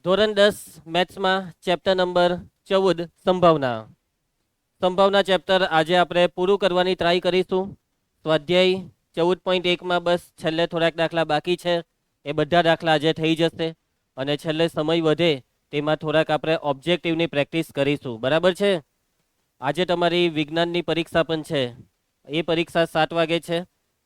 ધોરણ 10 મેથ્સમાં chapter number 14 સંભાવના. સંભાવના ચેપ્ટર આજે આપણે પૂરું કરવાની ટ્રાય કરીશું. સ્વાધ્યાય 14.1માં બસ છેલ્લે થોડાક દાખલા બાકી છે, એ બધા દાખલા આજે થઈ જશે અને છેલ્લે સમય વધે તેમાં થોડાક આપણે ઓબ્જેક્ટિવની પ્રેક્ટિસ કરીશું. બરાબર છે. આજે તમારી વિજ્ઞાનની પરીક્ષા પણ છે. એ પરીક્ષા 7 વાગે છે.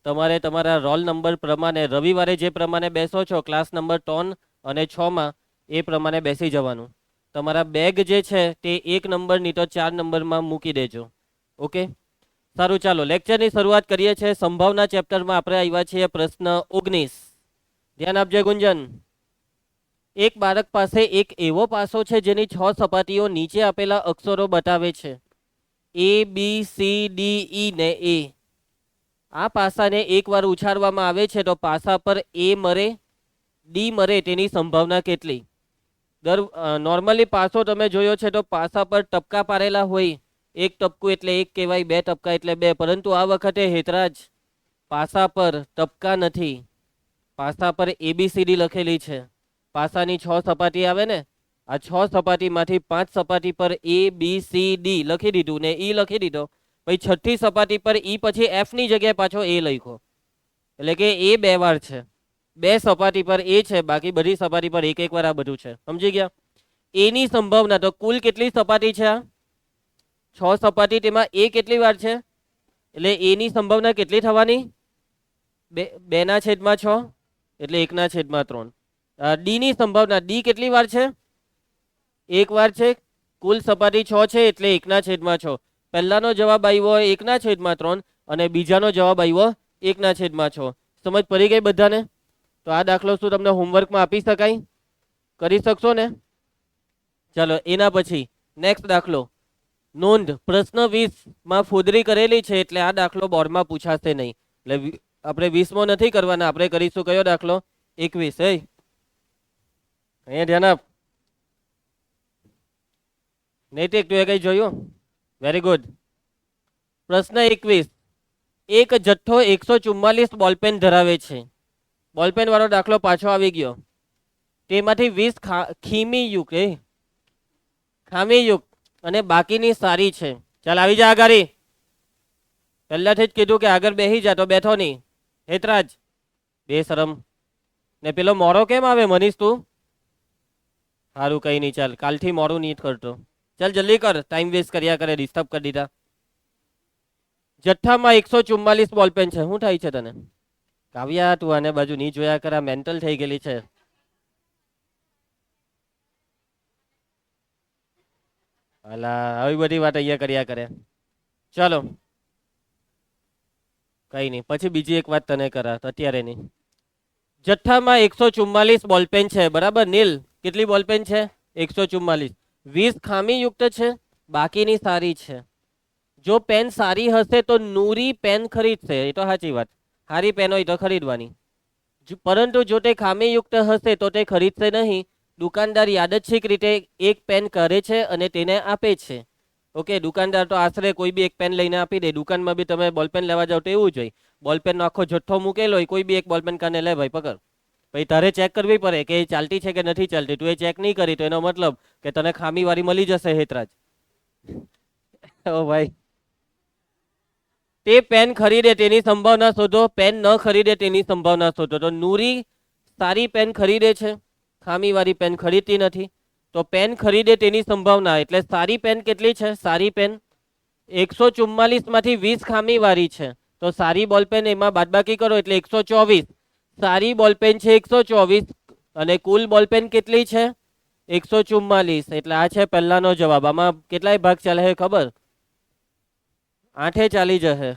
તમારે તમારા રોલ નંબર પ્રમાણે રવિવારે જે પ્રમાણે બેસો છો ક્લાસ નંબર 3 અને 6માં એ પ્રમાણે બેસી જવાનું. તમારા બેગ જે છે તે 1 નંબરની તો 4 નંબરમાં મૂકી દેજો. ઓકે, સારું, ચાલો લેક્ચરની શરૂઆત કરીએ છીએ. સંભાવના ચેપ્ટરમાં આપણે આવ્યા છીએ પ્રશ્ન 19. ધ્યાન આપજે ગુંજન. એક બાળક પાસે એક એવો પાસો છે જેની 6 સપાટીઓ નીચે આપેલા અક્ષરો બતાવે છે, ABCDE ને A. આ પાસાને એકવાર ઉછાળવામાં આવે છે તો પાસા પર A મરે, D મરે તેની સંભાવના કેટલી? નોર્મલી પાસો તમે જોયો છે તો પાસા પર ટપકા પારેલા હોય. એક ટપકું એટલે એક કહેવાય, 2 ટપકા એટલે 2. પરંતુ આ વખતે હેતરાજ પાસા પર ટપકા નથી, પાસા પર ABCD લખેલી છે. પાસાની 6 સપાટી આવે ને, આ 6 સપાટીમાંથી 5 સપાટી પર ABCD લખી દીધું ને E લખી દીધો. પછી 6ઠી સપાટી પર E પછી F ની જગ્યાએ પાછો A લખ્યો, એટલે કે એ 2 વાર છે. 2 સપાટી પર A છે, બાકી બધી સપાટી પર એક વાર આ બધું છે. સમજી ગયા? એની સંભાવના તો કુલ કેટલી સપાટી છે? 6 સપાટી, તેમાં A કેટલી વાર છે, એટલે એની સંભાવના કેટલી થવાની? 2/6 એટલે 1/3. D ની સંભાવના, D કેટલી વાર છે? 1 વાર છે. કુલ સપાટી 6 છે એટલે 1/6. પહેલાનો જવાબ આવ્યો 1/3 અને બીજાનો જવાબ આવ્યો 1/6. સમજ પડી ગઈ બધાને? તો આ દાખલો શું તમને હોમવર્કમાં આપી શકાય? કરી શકશો ને? ચાલો એના પછી નેક્સ્ટ દાખલો. નોંધ, પ્રશ્ન 20માં ફોદરી કરેલી છે એટલે આ દાખલો બોર્ડમાં પૂછાશે નહીં. એટલે આપણે 20મો નથી કરવાના, આપણે કરીશું કયો દાખલો? 21. અહીંયા ધ્યાન આપ. નૈતિક, તું એ કઈ જોયું? Very good. પ્રશ્ન 21. એક જથ્થો 144 બોલપેન ધરાવે છે. બોલપેન વાળો દાખલો પાછો આવી ગયો. તેમાંથી 20 ખામીયુક્ત અને બાકીની સારી છે. ચાલ આવી જા આગળ. પહેલાથી જ કીધું કે આગળ બેસી જા, તો બેઠો નહીં. હેતરાજ બેશરમ. ને પેલો મોરો કેમ આવે મનીષ તું? સારું, કઈ નહીં, ચાલ કાલથી મોડું નહીં કરતો. ચાલ જલ્દી કર, ટાઈમ વેસ્ટ કર્યા કરે, ડિસ્ટર્બ કરી દીધા. જથ્થામાં 144 બોલપેન છે. શું થાય છે તને? કાવ્યા, તું આને બાજુ નહીં જોયા કરા, મેન્ટલ થઈ ગયેલી છે. અલા, આવી બધી વાત અહીંયા કર્યા કરે. ચાલો કઈ નહીં, પછી બીજી એક વાત તને કરા, અત્યારે નહીં. જથ્થામાં 144 બોલપેન છે, બરાબર નીલ? કેટલી બોલપેન છે? 144. 20 ખામીયુક્ત છે, બાકીની સારી છે. જો પેન સારી હશે તો નૂરી પેન ખરીદશે, એ તો સાચી વાત. સારી પેન હોય તો ખરીદવાની. પરંતુ જો તે ખામીયુક્ત હશે તો તે ખરીદશે નહીં. દુકાનદાર યાદચ્છિક રીતે એક પેન કરે છે અને તેને આપે છે. ઓકે, દુકાનદાર તો આશરે કોઈ બી એક પેન લઈને આપી દે. દુકાનમાં બી તમે બોલપેન લેવા જાઓ તો એવું જ હોય, બોલપેનનો આખો જથ્થો મૂકેલો હોય, કોઈ બી એક બોલપેન કાને લે ભાઈ, પકડ. પછી તારે ચેક કરવી પડે કે એ ચાલતી છે કે નથી ચાલતી. તું એ ચેક નહીં કરી તો એનો મતલબ કે તને ખામીવાળી મળી જશે. હેતરાજ ઓ ભાઈ, તે પેન ખરીદે તેની સંભાવના શોધો, પેન ન ખરીદે તેની સંભાવના શોધો. તો નૂરી સારી પેન ખરીદે છે, ખામીવાળી પેન ખરીદતી નથી. તો પેન ખરીદે તેની સંભાવના એટલે સારી પેન કેટલી છે? સારી પેન 144 માંથી 20 ખામીવાળી છે, તો સારી બોલપેન એમાં બાદબાકી કરો એટલે 124. સારી બોલપેન છે 124 અને કુલ બોલપેન કેટલી છે? 144. એટલે આ છે પહેલાનો જવાબ. આમાં કેટલાય ભાગ ચાલે છે ખબર? 8 ચાલી જશે.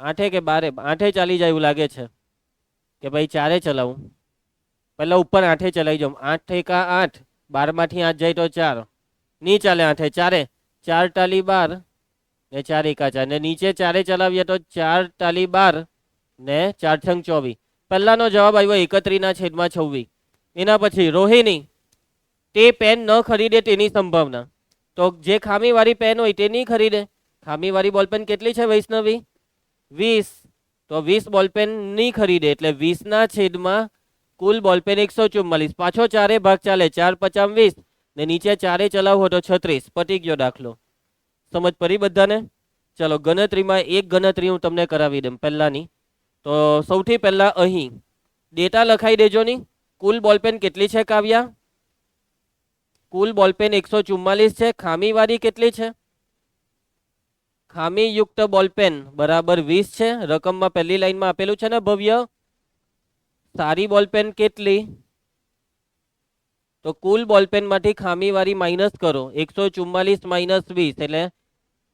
8 કે 12? 8 ચાલી જાય એવું લાગે છે કે ભાઈ 4 ચલાવું. પહેલા ઉપર 8 ચલાવી જાઉં. 8 એકા 8, 12 માંથી 8 જાય તો 4. નહીં ચાલે 8. 4 4 ટાલી 12 ને 4 એકા 4 ને નીચે 4 ચલાવીએ તો 4 ટાલી 12 ને 4 છંગ 24. પહેલાનો જવાબ આવ્યો 31/26. એના પછી રોહિણી, તે પેન ન ખરીદે તેની સંભાવના. તો જે ખામીવાળી પેન હોય તે નહીં ખરીદે. ખામીવાળી બોલપેન કેટલી છે વૈષ્ણવી? 20. તો 20 બોલપેન નહીં ખરીદે એટલે 20/26 કુલ બોલપેન 144, પાછો ચારે ભાગ ચાલે, 4 50 20 ને નીચે ચારે ચલાવો તો 36, પતી ગયો દાખલો. સમજ પડી બધાને? ચલો ગણતરીમાં એક ગણતરી હું તમને કરાવી દઉં પહેલાની. તો સૌથી પહેલા અહીં ડેટા લખાઈ દેજો ની. કુલ બોલપેન કેટલી છે કાવ્યા? કુલ બોલપેન 144 છે. ખામીવાળી કેટલી છે? ખામીયુક્ત બોલપેન બરાબર 20 છે. રકમમાં પહેલી લાઈનમાં આપેલું છે ને ભવ્ય. સારી બોલપેન કેટલી? તો કુલ બોલપેન માંથી ખામીવાળી માઇનસ કરો, 144 માઇનસ 20 એટલે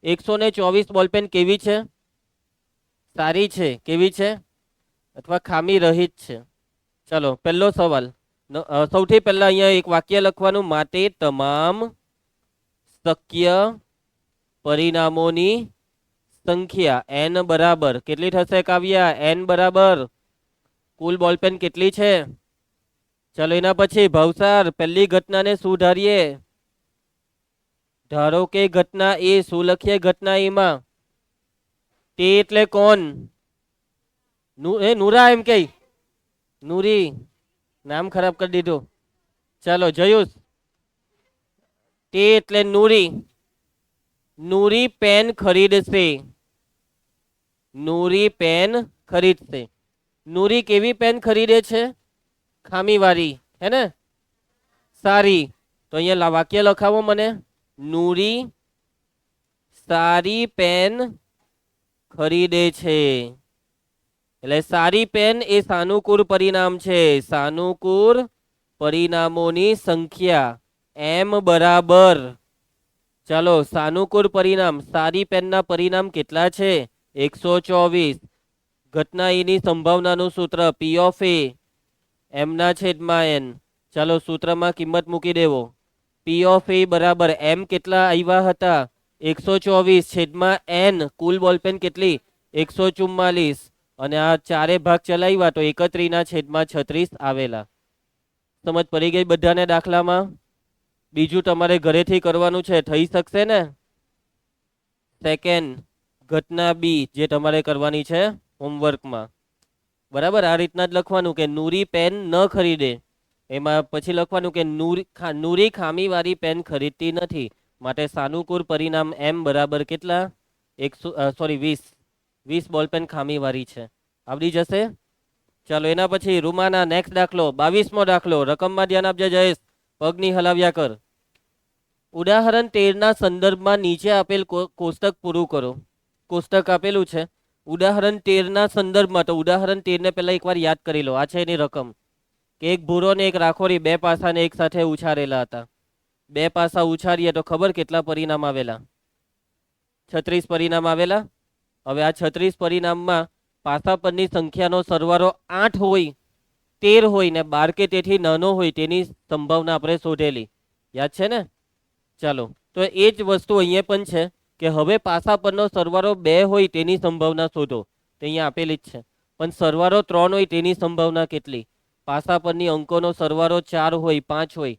124 બોલપેન કેવી છે? સારી છે. કેવી છે? અથવા ખામી રહિત છે. ચલો પહેલો સવાલ. સૌથી પહેલા અહીંયા એક વાક્ય લખવાનું, માટે તમામ શક્ય પરિણામોની સંખ્યા n બરાબર કેટલી થશે કાવ્યા? n બરાબર કુલ બોલપેન કેટલી છે? ચલો એના પછી ભવસાર પહેલી ઘટનાને શું ધારીએ? ધારો કે ઘટના એ. શું લખીએ ઘટના એમાં? તે એટલે કોણ? નૂરા એમ કે નૂરી નામ ખરાબ કરી દીધું. ચાલો જયુસ. તે એટલે નૂરી. નૂરી પેન ખરીદશે. નૂરી પેન ખરીદશે. નૂરી કેવી પેન ખરીદે છે? ખામીવાળી, હે ને? સારી. તો અહીંયા વાક્ય લખાવો મને. નૂરી સારી પેન ખરીદે છે. એટલે સારી પેન એ સાનુકૂળ પરિણામ છે. સાનુકૂળ પરિણામોની સંખ્યા m બરાબર. ચાલો સાનુકૂળ પરિણામ સારી પેનના પરિણામ કેટલા છે? 124. ઘટના એની સંભાવનાનું સૂત્ર p ઓફ a એમના છેદમાં n. ચાલો સૂત્રમાં કિંમત મૂકી દેવો. p ઓફ a બરાબર m કેટલા આવ્યા હતા? 124 છેદમાં n. કુલ બોલપેન કેટલી? 144. અને આ ચારે ભાગ ચલાવ્યા તો 31 છેદમાં 36 આવેલા. સમજ પડી ગઈ બધાને દાખલામાં? બીજું તમારે ઘરેથી કરવાનું છે, થઈ શકશે ને? સેકન્ડ ઘટના બી જે તમારે કરવાની છે હોમવર્કમાં. બરાબર આ રીતના જ લખવાનું કે નૂરી પેન ન ખરીદે. એમાં પછી લખવાનું કે નૂરી ખામીવાળી પેન ખરીદતી નથી. માટે સાનુકૂળ પરિણામ m બરાબર કેટલા? 20 બોલપેન ખામીવાળી છે. આવડી જશે? ચાલો એના પછી રૂમાના નેક્સ્ટ દાખલો 22મો દાખલો. રકમમાં ધ્યાન આપજે જયેશ. પગની હલાવ્યા કર. ઉદાહરણ 13ના સંદર્ભમાં નીચે આપેલ કોષ્ટક પૂરું કરો. કોષ્ટક આપેલું છે ઉદાહરણ 13ના સંદર્ભમાં. તો ઉદાહરણ 13ને પહેલા એકવાર યાદ કરી લો. આ છે એની રકમ કે એક ભૂરો ને એક રાખોડી બે પાસાને એક સાથે ઉછારેલા હતા. બે પાસા ઉછારીએ તો ખબર કેટલા પરિણામ આવેલા? 36 પરિણામ આવેલા. હવે આ 36 પરિણામમાં પાસા પરની સંખ્યાનો સરવાળો 8 હોય, 13 હોય ને 12 કે તેથી નાનો હોય તેની સંભાવના આપણે શોધેલી. યાદ છે ને? ચાલો તો એ જ વસ્તુ અહીંયા પણ છે કે હવે પાસા પરનો સરવાળો 2 હોય તેની સંભાવના શોધો. તે અહીંયા આપેલી જ છે. પણ સરવાળો 3 હોય તેની સંભાવના કેટલી? પાસા પરની અંકોનો સરવાળો 4 હોય, 5 હોય.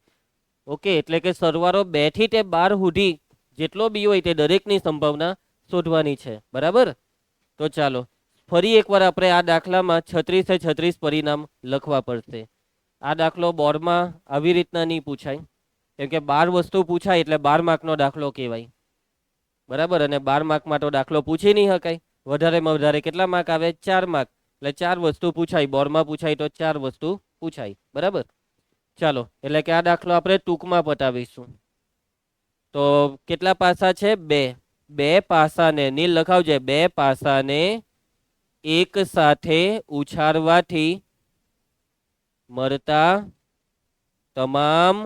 ઓકે, એટલે કે સરવાળો 2 થી તે 12 સુધી જેટલો બી હોય તે દરેકની સંભાવના શોધવાની છે. બરાબર? તો ચાલો ફરી એકવાર આપણે આ દાખલામાં 36 પરિણામ લખવા પડશે. આ દાખલો બોર્ડમાં આવી રીતના નહીં પૂછાય, કેમ કે 12 વસ્તુ પૂછાય એટલે 12 માર્કનો દાખલો કહેવાય. બરાબર? અને 12 માર્કમાં તો દાખલો પૂછી નહીં શકાય. વધારેમાં વધારે કેટલા માર્ક આવે? 4 માર્ક. એટલે 4 વસ્તુ પૂછાય. બોર્ડમાં પૂછાય તો 4 વસ્તુ પૂછાય. બરાબર? ચાલો એટલે કે આ દાખલો આપણે ટૂંકમાં પતાવીશું. તો કેટલા પાસા છે? 2. 2 પાસાને નીલ લખાવજે. 2 પાસાને એક સાથે ઉછારવાથી મળતા તમામ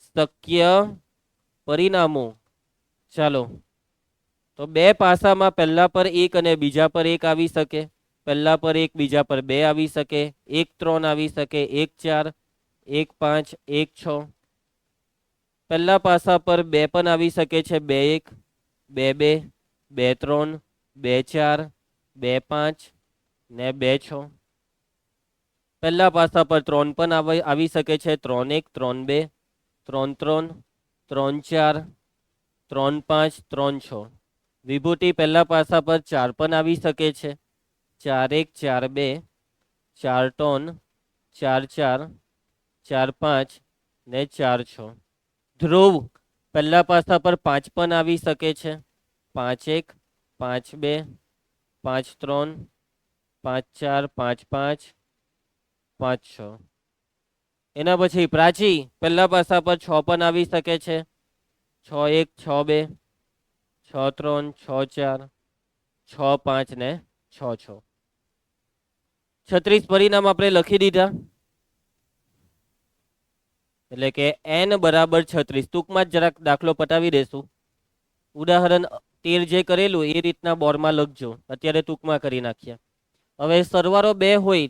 શક્ય પરિણામો. ચાલો તો 2 પાસામાં પહેલા પર 1 અને બીજા પર 1 આવી શકે. પહેલા પર 1 બીજા પર 2 આવી શકે. 1 3 આવી શકે. 1 4 1 5 1 6. પહેલા પાસા પર 2 પણ આવી શકે છે. 2 1 2 2 2 3 2 4 2 5 ને 2 6. પહેલા પાસા પર 3 પણ આવી શકે છે. 3 1 3 2 3 3 3 4 3 5 3 6. વિભૂતિ પહેલા પાસા પર 4 પણ આવી શકે છે. 4 1 4 2 4 3 4 4, 4 5 ને 4 6. ધ્રુવ પહેલા પાસા પર 5 પણ આવી શકે છે. 5 1, 5 2, 5 3, 5 4, 5 5, 5 6. એના પછી પ્રાચી પહેલા પાસા પર 6 પણ આવી શકે છે. 6 1, 6 2, 6 3, 6 4, 6 5 ને 6 6. 36 પરિણામ આપણે લખી દીધા. એટલે કે n બરાબર 36. ટૂંકમાં જ જરાક દાખલો પતાવી દેશું. ઉદાહરણ 13 જે કરેલું એ રીતના બોર્ડમાં લખજો. અત્યારે ટૂંકમાં કરી નાખ્યા. હવે સરવાળો 2 હોય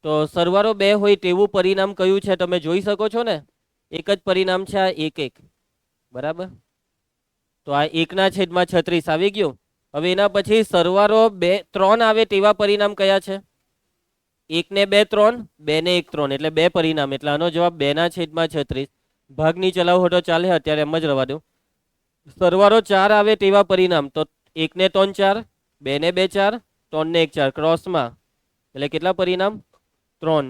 તો સરવાળો 2 હોય તેવું પરિણામ કયું છે તમે જોઈ શકો છો ને. એક જ પરિણામ છે આ 1 1. બરાબર. તો આ 1/36 આવી ગયું. હવે એના પછી સરવાળો 2 3 આવે તેવા પરિણામ કયા છે? 1 ને 2 3, 2 ને 1 3, એટલે 2 પરિણામ. એટલે આનો જવાબ 2/36. ભાગની ચલાવો તો ચાલે, અત્યારે એમ જ રવા દો. સરવાળો 4 આવે તેવા પરિણામ તો 1 ને 3 4, 2 ને 2 4, 3 ને 1 4 ક્રોસમાં, એટલે કેટલા પરિણામ? 3.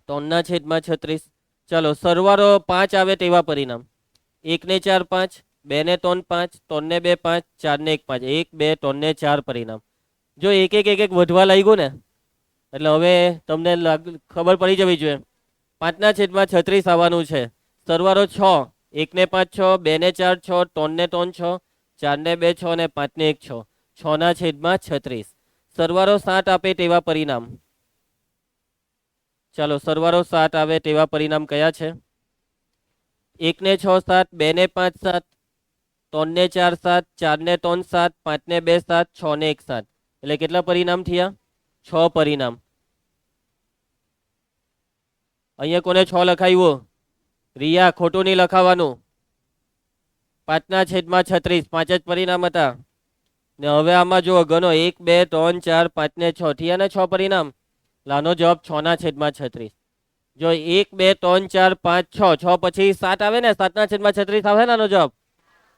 3/36. ચાલો સરવાળો 5 આવે તેવા પરિણામ 1 ને 4 5, 2 ને 3 5, 3 ને 2 5, 4 ને 1 5, 1 2 3 ને 4 પરિણામ. જો એક એક વધવા લાગ્યું ને એટલે હવે તમને ખબર પડી જવી જોઈએ 5/36 આવવાનું છે. સરવાળો 6, 1 ને 5 6, 2 ને 4 6, 3 ને 3 6, 4 ને 2 6 ને 5 ને 1 6. 6/36. સરવાળો 7 આપે તેવા પરિણામ. ચાલો સરવાળો 7 આવે તેવા પરિણામ કયા છે? 1 ને 6 7, 2 ને 5 7, 3 ને 4 7, 4 ને 3 7, 5 ને 2 7, 6 ને 1 7. એટલે કેટલા પરિણામ થયા? 6 પરિણામ. અહીંયા કોને 6 લખાવ્યું? રિયા, ખોટું નહીં લખાવાનું. 5/36, 5 જ પરિણામ હતા. ને હવે આમાં જો ગણો 1 2 3 4 5 ને 6 થયા ને 6 પરિણામ. લાનો જવાબ 6/36. જો 1 2 3 4 5 6, 6 પછી 7 આવે ને 7/36 આવે ને આનો જવાબ.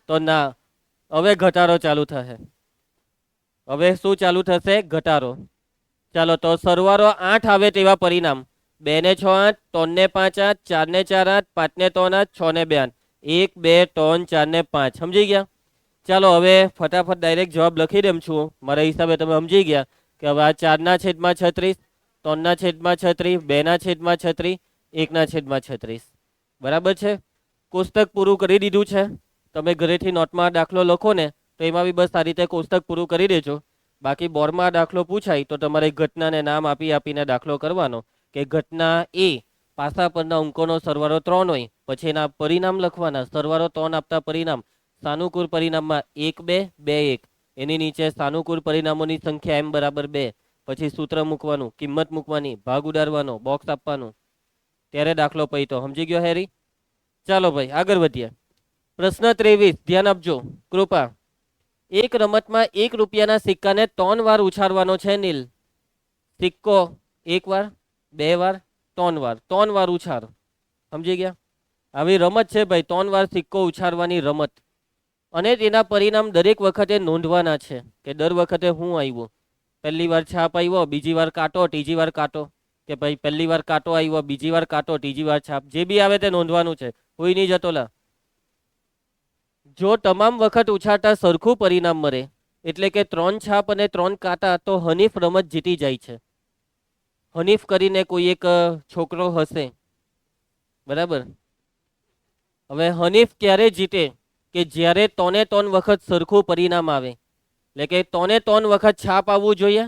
તો ના, હવે ઘટાડો ચાલુ થશે. હવે શું ચાલુ થશે? ઘટાડો. ચાલો તો સરવાળો 8 આવે તેવા પરિણામ 2 ને 6 8, 3 ને 5 8, 4 ને 4 8, 5 ને 3 8, 6 ને 2 8. 1 2 3 4 ને 5. સમજી ગયા? ચાલો હવે ફટાફટ ડાયરેક્ટ જવાબ લખી દેમ છું. મારા હિસાબે તમે સમજી ગયા કે હવે આ 4/36, 3/36, 2/36, 1/36. બરાબર છે. કોષ્ટક પૂરું કરી દીધું છે. તમે ઘરેથી નોટમાં દાખલો લખો ને તો એમાં બી બસ આ રીતે કોષ્ટક પૂરું કરી દેજો. બાકી બોર્ડમાં દાખલો પૂછાય તો તમારે ઘટનાને નામ આપી આપીને દાખલો કરવાનો કે ઘટના એ પાસા પરના અંકોનો સરવાળો 3 હોય, પછી એના પરિણામ લખવાના. સરવાળો 3 આપતા પરિણામ સાનુકૂળ પરિણામમાં 1 2 2 1. એની નીચે સાનુકૂળ પરિણામોની સંખ્યા m બરાબર 2. પછી સૂત્ર મૂકવાનું, કિંમત મૂકવાની, ભાગ ઉડાડવાનો, બોક્સ આપવાનું, ત્યારે દાખલો પૈતો. સમજી ગયો હેરી? ચાલો ભાઈ આગળ વધીએ. પ્રશ્ન 23 ધ્યાન આપજો કૃપા. એક રમતમાં 1 રૂપિયાના સિક્કાને 3 વાર ઉછાળવાનો છે નીલ. સિક્કો 1 વાર, 2 વાર, 3 વાર. 3 વાર ઉછાળ. સમજી ગયા? આવી રમત છે ભાઈ, 3 વાર સિક્કો ઉછાળવાની રમત. અને તેના પરિણામ દરેક વખતે નોંધવાના છે કે દર વખતે હું આવ્યું. પહેલી વાર છાપ આવ્યો, બીજી વાર કાંટો, ત્રીજી વાર કાંટો. કે ભાઈ પહેલી વાર કાંટો આવ્યો, બીજી વાર કાંટો, ત્રીજી વાર છાપ. જે બી આવે તે નોંધવાનું છે. કોઈ નહીં જતો લા. જો તમામ વખત ઉછાળતા સરખું પરિણામ મળે એટલે કે 3 છાપ અને 3 કાંટા તો હનીફ રમત જીતી જાય છે. હનીફ કરીને કોઈ એક છોકરો હશે. બરાબર. હવે હનીફ ક્યારે જીતે? કે જ્યારે 3 વખત સરખું પરિણામ આવે. એટલે કે 3 વખત છાપ આવવું જોઈએ,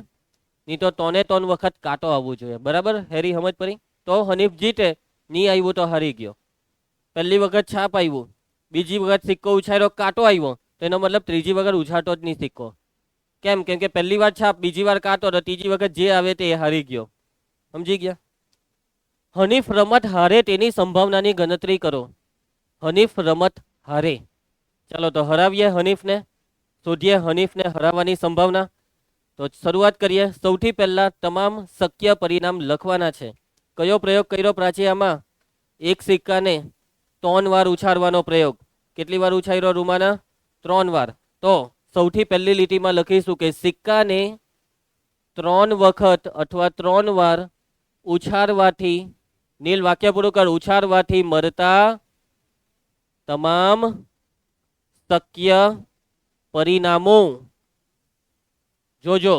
નહીં તો 3 વખત કાંટો આવવું જોઈએ. બરાબર હેરી, સમજ પડી? તો હનીફ જીતે. નહીં આવ્યું તો હારી ગયો. પહેલી વખત છાપ આવ્યું, બીજી વખત સિક્કો ઉછાળ્યો, કાંટો આવ્યો, તો એનો મતલબ ત્રીજી વખત ઉછાળતો જ નહીં સિક્કો. કેમ? કેમ કે પહેલી વાર છાપ, બીજી વાર કાંટો, તો ત્રીજી વખત જે આવે તે હારી ગયો. સમજી ગયા? હનીફ રમત હારે તેની સંભાવનાની ગણતરી કરો. હનીફ રમત હારે. ચાલો તો હરાવીએ હનીફને. શોધીએ હનીફને હરાવવાની સંભાવના. તો શરૂઆત કરીએ. સૌથી પહેલા તમામ શક્ય પરિણામ લખવાના છે. કયો પ્રયોગ કર્યો પ્રાચી આમાં? એક સિક્કાને 3 વાર ઉછાળવાનો પ્રયોગ. કેટલી વાર ઉછાળ્યો રૂમાના? 3 વાર. તો સૌથી પહેલી લીટીમાં લખીશું કે સિક્કાને 3 વખત અથવા 3 વાર ઉછારવાથી, નીલ વાક્ય પૂરું કર. ઉછારવાથી મળતા તમામ શક્ય પરિણામો. જોજો,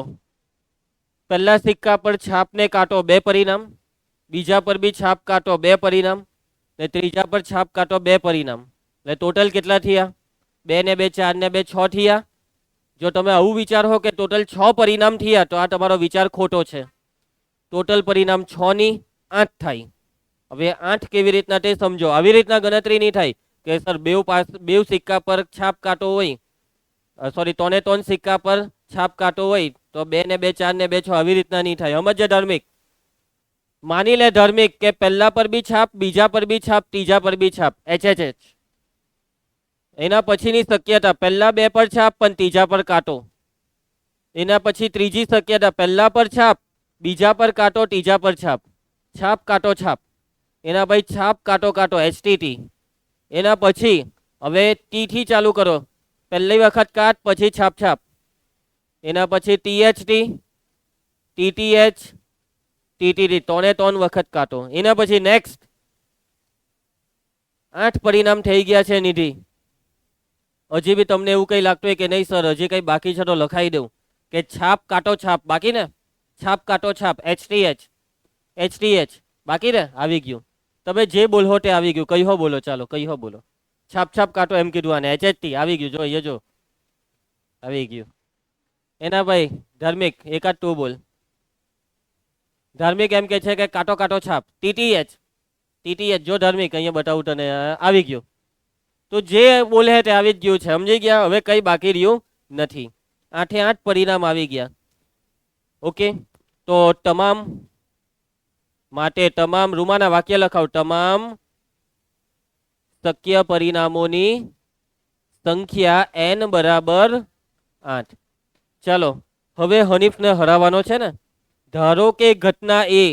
પહેલા સિક્કા પર છાપ ને કાંટો 2 પરિણામ, બીજા પર બી છાપ કાંટો 2 પરિણામ, ને ત્રીજા પર છાપ કાંટો 2 પરિણામ. એટલે ટોટલ કેટલા થયા? 2 ને 2 4 ને 2 6 થયા. જો તમે આવું વિચારો કે ટોટલ 6 પરિણામ થયા તો આ તમારો વિચાર ખોટો છે. ટોટલ પરિણામ 6 ની 8 થાય. હવે 8 કેવી રીતના તે સમજો. આવી રીતના ગણતરી નહીં થાય કે સર બે સિક્કા પર છાપ કાંટો હોય, સોરી 3 ને 3 સિક્કા પર છાપ કાંટો હોય તો 2 ને 2 4 ને 2 6. આવી રીતના નહીં થાય. સમજે ધાર્મિક? માની લે ધાર્મિક કે પહેલા પર બી છાપ, બીજા પર બી છાપ, ત્રીજા પર બી છાપ, HHH. એના પછીની શક્યતા પહેલા 2 પર છાપ પણ ત્રીજા પર કાંટો. એના પછી ત્રીજી શક્યતા પહેલા પર છાપ, બીજા પર કાંટો, ત્રીજા પર છાપ. છાપ કાંટો છાપ. એના પછી છાપ કાંટો કાંટો, HTT. એના પછી હવે ટી થી ચાલુ કરો. પહેલી વખત કાટ, પછી છાપ છાપ. એના પછી THT, TTH, TTT. 3 ને 3 વખત કાંટો. એના પછી નેક્સ્ટ 8 પરિણામ થઈ ગયા છે નિધિ. હજી બી તમને એવું કંઈ લાગતું હોય કે નહીં સર હજી કંઈ બાકી છે તો લખાઈ દઉં કે છાપ કાંટો છાપ બાકી ને, છાપ કાંટો છાપ, HTH, HTH બાકી ને? આવી ગયું. તમે જે બોલો તે આવી ગયું. કઈ હો બોલો, ચાલો કઈ હો બોલો. છાપ છાપ કાંટો એમ કીધું આને. HHT આવી ગયું. જો એ જો આવી ગયું. એના ભાઈ ધાર્મિક એકાદ તું બોલ. ધાર્મિક એમ કે છે કે કાંટો કાંટો છાપ. TTH, TTH જો ધાર્મિક અહીંયા બતાવું તને. આવી ગયું. તો જે બોલે તે આવી જ ગયું છે. સમજી ગયા? હવે કઈ બાકી રહ્યું નથી. 8 એ 8 પરિણામ આવી ગયા. ઓકે, તો તમામ માટે તમામ રૂમાના વાક્ય લખાવ. તમામ શક્ય પરિણામોની સંખ્યા n બરાબર 8. ચાલો હવે હનીફને હરાવવાનો છે ને. ધારો કે ઘટના એ,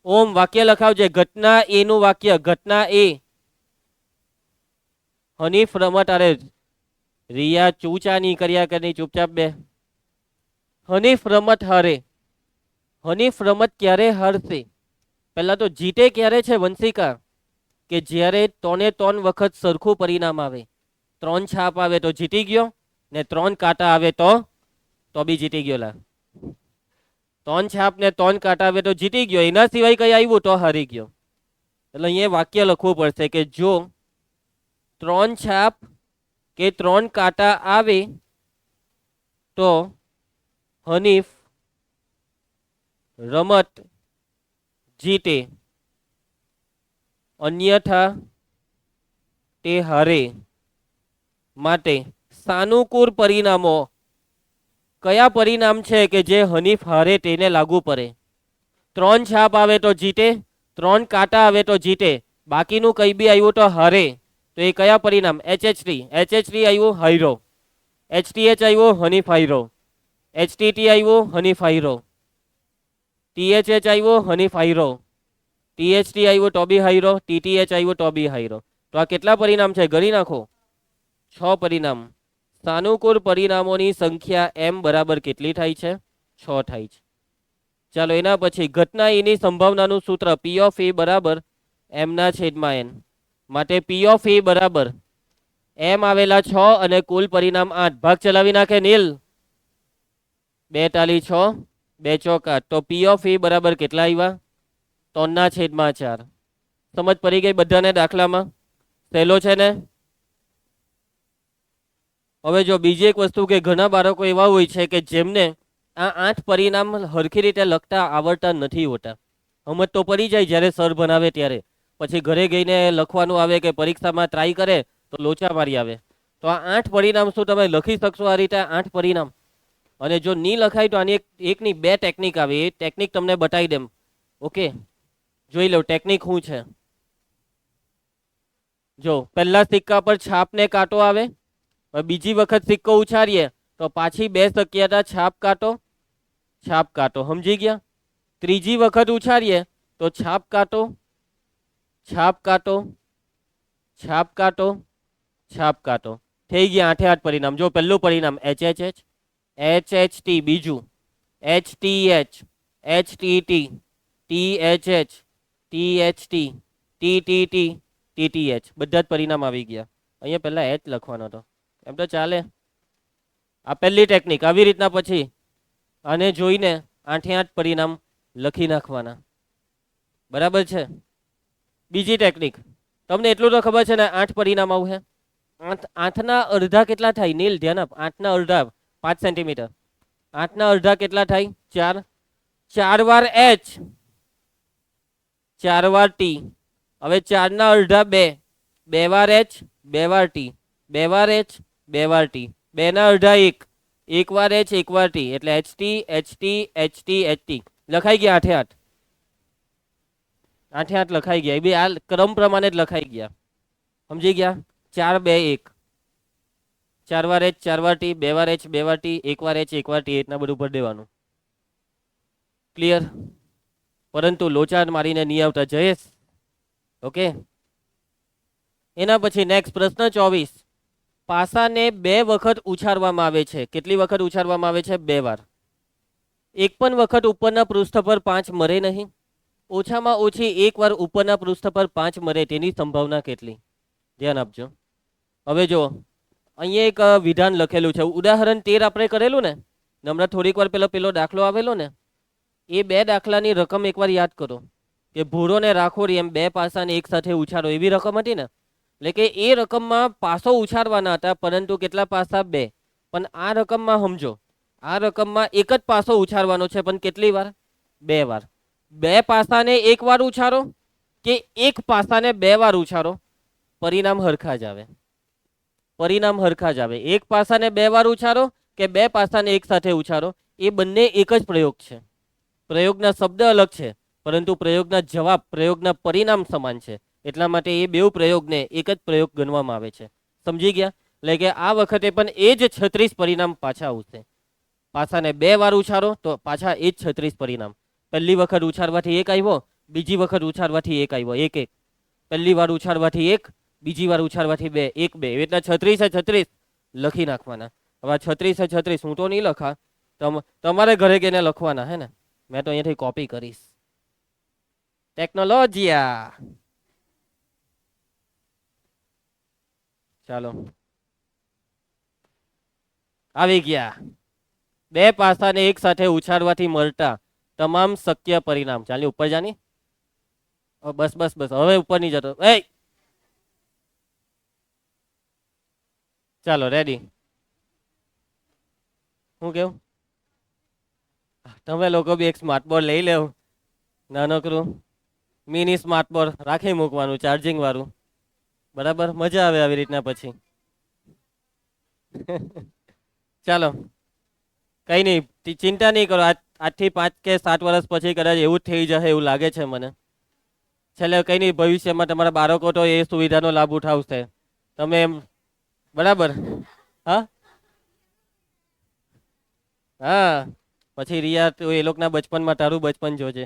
ઓમ વાક્ય લખાવજે. ઘટના એ નું વાક્ય. ઘટના એ. હનીફ રમત. અરે રિયા ચૂચા નહીં કર્યા કરની, ચૂપચાપ બે. હનીફ રમત હારે. હનીફ રમત ક્યારે હારશે? પહેલા તો જીતે ક્યારે છે વંશિકા? કે જ્યારે 3 ને 3 વખત સરખું પરિણામ આવે. 3 છાપ આવે તો જીતી ગયો, ને 3 કાંટા આવે તો બી જીતી ગયો. લા 3 છાપ ને 3 કાંટા આવે તો જીતી ગયો. એના સિવાય કઈ આવ્યું તો હારી ગયો. એટલે અહીંયા વાક્ય લખવું પડશે કે જો 3 છાપ કે 3 કાંટા આવે તો હનીફ રમત જીતે, અન્યથા તે હારે. માટે સાનુકૂળ પરિણામો કયા પરિણામ છે કે જે હનીફ હારે તેને લાગુ પડે? 3 છાપ આવે તો જીતે, 3 કાંટા આવે તો જીતે, બાકીનું કઈ બી આવ્યું તો હારે. તો એ કયા પરિણામ? HHT. HHT આવ્યું હાઈરો. HTH આવ્યું હનીફ હાઈરો. HTT આવ્યું હનીફ હાઈરો. THH આવ્યું હનીફ હાઈરો. THT આવ્યું તો બી હાઈરો. TTH આવ્યું તો બી હાઈરો. તો આ કેટલા પરિણામ છે? ગણી નાખો. 6 પરિણામ. સાનુકૂળ પરિણામોની સંખ્યા m બરાબર કેટલી થાય છે? 6 થાય છે. ચાલો એના પછી ઘટના એની સંભાવનાનું સૂત્ર P of A બરાબર m ના છેદમાં n. માટે P of A બરાબર m આવેલા 6 અને કુલ પરિણામ 8. ભાગ ચલાવી નાખે નીલ. 2 ટાલી 6, 2 ચોક 8. તો P of A બરાબર કેટલા આવ્યા? 3 ના છેદમાં 4. સમજ પડી ગઈ બધાને દાખલામાં? સહેલો છે ને? હવે જો બીજી એક વસ્તુ કે ઘણા બાળકો એવા હોય છે કે જેમને આ 8 પરિણામ હરખી રીતે લખતા આવડતા નથી હોતા. સમજ તો પડી જાય જ્યારે સર ભણાવે ત્યારે. પછી ઘરે ગઈને લખવાનું આવે કે પરીક્ષામાં ટ્રાય કરે તો લોચા મારી આવે. તો આ 8 પરિણામ શું તમે લખી શકશો આ રીતે? 8 પરિણામ. અને જો નહીં લખાય તો આની એકની 2 ટેકનિક આવે. એ ટેકનિક તમને બતાવી દેમ. ઓકે, જોઈ લો ટેકનિક શું છે. જો પહેલા સિક્કા પર છાપ ને કાંટો આવે, બીજી વખત સિક્કો ઉછારીએ તો પાછી 2 શક્યતા છાપ કાંટો, છાપ કાંટો. સમજી ગયા? ત્રીજી વખત ઉછારીએ તો છાપ કાંટો, છાપ કાંટો, છાપ કાંટો, છાપ કાંટો. થઈ ગયા 8 8 પરિણામ. જો પહેલું પરિણામ HHH, HHT, બીજું HTH, HTT, THH, THT, TTT, TTH બધા જ પરિણામ આવી ગયા. અહીંયા પહેલા H લખવાનો હતો, એમ તો ચાલે. આ પહેલી ટેકનિક. આવી રીતના પછી આને જોઈને 8 પરિણામ લખી નાખવાના. બરાબર છે. બીજી ટેકનિક, તમને એટલું તો ખબર છે ને 8 પરિણામ આવું છે. 8ના અડધા કેટલા થાય? નીલ ધ્યાન આપ. 8ના અડધા 5 સેન્ટીમીટર. 8ના અડધા કેટલા થાય? 4. 4 વાર H, 4 વાર T. હવે 4ના અડધા 2, 2 વાર H, 2 વાર T, 2 વાર H, 2 વાર T. 2ના અડધા 1, 1 વાર H, 1 વાર T. એટલે HT, HT, HT, HT. લખાઈ ગયા 8 8 લખાઈ ગયા. એ બી આ ક્રમ પ્રમાણે જ લખાઈ ગયા. સમજી ગયા? 4 2 1, 4 વાર H, 4 વાર T, 2 વાર H, 2 વાર T, 1 વાર H, 1 વાર T. એટલા બધું ભરી દેવાનું. ક્લિયર? પરંતુ લોચા મારીને નહીં આવતા જયેશ. ઓકે. એના પછી નેક્સ્ટ પ્રશ્ન 24. પાસાને 2 વખત ઉછાળવામાં આવે છે. કેટલી વખત ઉછાળવામાં આવે છે? 2 વાર. એક પણ વખત ઉપરના પૃષ્ઠ પર 5 મરે નહીં. ઓછામાં ઓછી 1 વાર ઉપરના પૃષ્ઠ પર 5 મરે તેની સંભાવના કેટલી? ધ્યાન આપજો. હવે જો અહીંયા એક વિધાન લખેલું છે. ઉદાહરણ 13 આપણે કરેલું ને, હમણાં થોડીક વાર પેલો દાખલો આવેલો ને, એ 2 દાખલાની રકમ એકવાર યાદ કરો કે ભૂરો ને રાખોડી એમ 2 પાસાને એક સાથે ઉછાળો, એવી રકમ હતી ને. એટલે કે એ રકમમાં પાસો ઉછાળવાના હતા, પરંતુ કેટલા પાસા? 2. પણ આ રકમમાં સમજો, આ રકમમાં એક જ પાસો ઉછાળવાનો છે, પણ કેટલી વાર? 2 વાર. 2 પાસાને 1 વાર ઉછાળો કે 1 પાસાને 2 વાર ઉછાળો, પરિણામ હરખા જ આવે. પરિણામ હરખા જ આવે. 1 પાસાને 2 વાર ઉછાળો કે 2 પાસાને એક સાથે ઉછાળો, એ બંને એક જ પ્રયોગ છે. પ્રયોગના શબ્દ અલગ છે, પરંતુ પ્રયોગના જવાબ, પ્રયોગના પરિણામ સમાન છે. એટલા માટે એ બે પ્રયોગને એક જ પ્રયોગ ગણવામાં આવે છે. સમજી ગયા? એટલે કે આ વખતે પણ એ જ 36 પરિણામ પાછા આવશે. પાસાને 2 વાર ઉછાળો તો પાછા એ જ 36 પરિણામ. પહેલી વખત ઉછાળવાથી 1 આવ્યો, બીજી વખત ઉછાળવાથી 1 આવ્યો, 1 1. પહેલી વાર ઉછાળવાથી 1, બીજી વાર ઉછાળવાથી 2, 1 2. એટલે 36 36 લખી નાખવાના. હવે 36 36 હું તો નહીં લખા, તમારે ઘરે ગઈને લખવાના હે ને. મેં તો અહીંયાથી કોપી કરીશ. ટેકનોલોજીયા. ચાલો આવી ગયા. 2 પાસાને એક સાથે ઉછાળવાથી મળતા તમામ શક્ય પરિણામ. ચાલી ઉપર જાની. બસ બસ બસ, હવે ઉપર નહીં જતો. ચાલો રેડી. હું કેવું? તમે લોકો બી એક સ્માર્ટ બોર્ડ લઈ લેવ, નાનકડું મિની સ્માર્ટ બોર્ડ રાખી મૂકવાનું, ચાર્જિંગ વાળું. બરાબર, મજા આવે આવી રીતના પછી. ચાલો કઈ નહીં, ચિંતા નહીં કરો. આજથી 5 કે 7 વર્ષ પછી કદાચ એવું જ થઈ જશે એવું લાગે છે મને. છેલ્લે કઈ નહીં, ભવિષ્યમાં તમારા બાળકો તો એ સુવિધાનો લાભ ઉઠાવશે. તમે એમ બરાબર. હા હા, પછી રિયા તો એ લોકોના બચપનમાં તારું બચપન જોજે.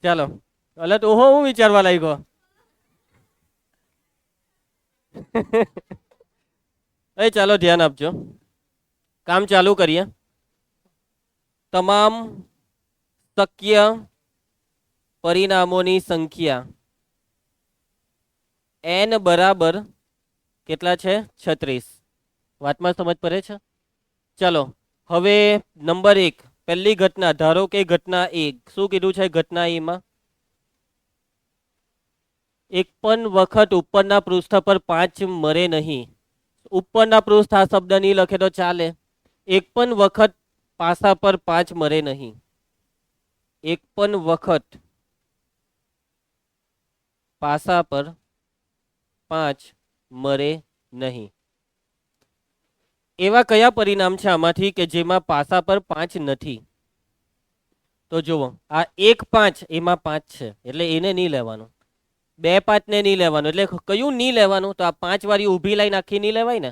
ચાલો એટલે તો હું વિચારવા લાગ્યો. એ ચાલો ધ્યાન આપજો, કામ ચાલુ કરીએ. તમામ શક્ય પરિણામોની સંખ્યા n બરાબર કેટલા છે? 36. વાતમાં સમજ પડે છે? ચલો હવે નંબર 1, પહેલી ઘટના. ધારો કે ઘટના 1, શું કીધું છે ઘટના એમાં? એક પણ વખત ઉપરના પૃષ્ઠ પર 5 મરે નહીં. ઉપરના પૃષ્ઠ આ શબ્દ નહીં લખે તો ચાલે. એક પણ વખત પાસા પર 5 મરે નહીં. એક પણ વખત પાસા પર 5 મરે નહીં. એવા કયા પરિણામ છે આમાંથી કે જેમાં પાસા પર 5 નથી? તો જુઓ, આ 1 5 એમાં 5 છે, એટલે એને નહીં લેવાનું. 2 5 ને નહીં લેવાનું. એટલે કયું નહીં લેવાનું? તો આ 5 વાળી ઊભી લાઈન આખી નહીં લેવાય ને,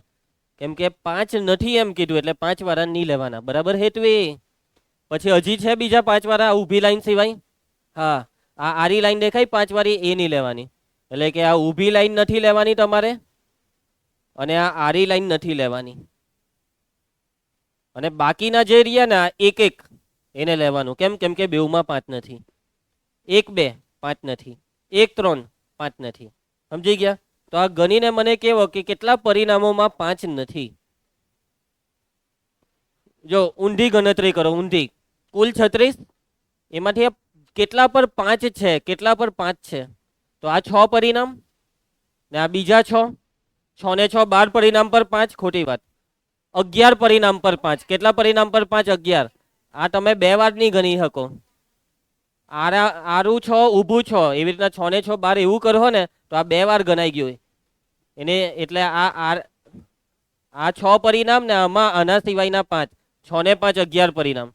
કેમ કે 5 નથી એમ કીધું, એટલે 5 વાળા નહીં લેવાના. બરાબર હેતવી? પછી હજી છે બીજા 5 વાળા ઊભી લાઈન સિવાય. હા, આ આરી લાઈન દેખાય 5 વાળી, એ નહીં લેવાની. એટલે કે આ ઊભી લાઈન નથી લેવાની તમારે, અને આ આરી લાઈન નથી લેવાની. અને બાકીના જે રહ્યા ને 1 1, એને લેવાનું. કેમ? કેમ કે બેઉમાં 5 નથી. 1 2 5 નથી. 1 3 5 નથી. સમજી ગયા? તો આ ગણીને મને કહેવો કે કેટલા પરિણામોમાં 5 નથી. જો ઊંધી ગણતરી કરો, ઊંધી. કુલ 36, એમાંથી કેટલા પર 5 છે? કેટલા પર 5 છે? તો આ 6 પરિણામ ને આ બીજા 6. 6 ને 6 12 પરિણામ પર 5. ખોટી વાત. 11 પરિણામ પર 5. કેટલા પરિણામ પર 5? 11. આ તમે 2 વાર નહીં ગણી શકો. આરું 6 ઊભું 6, એવી રીતના 6 ને 6 12 એવું કરો ને તો આ 2 વાર ગણાઈ ગયું એને. એટલે આ 6 પરિણામ ને આમાં આના સિવાયના 5. 6 ને 5 11 પરિણામ.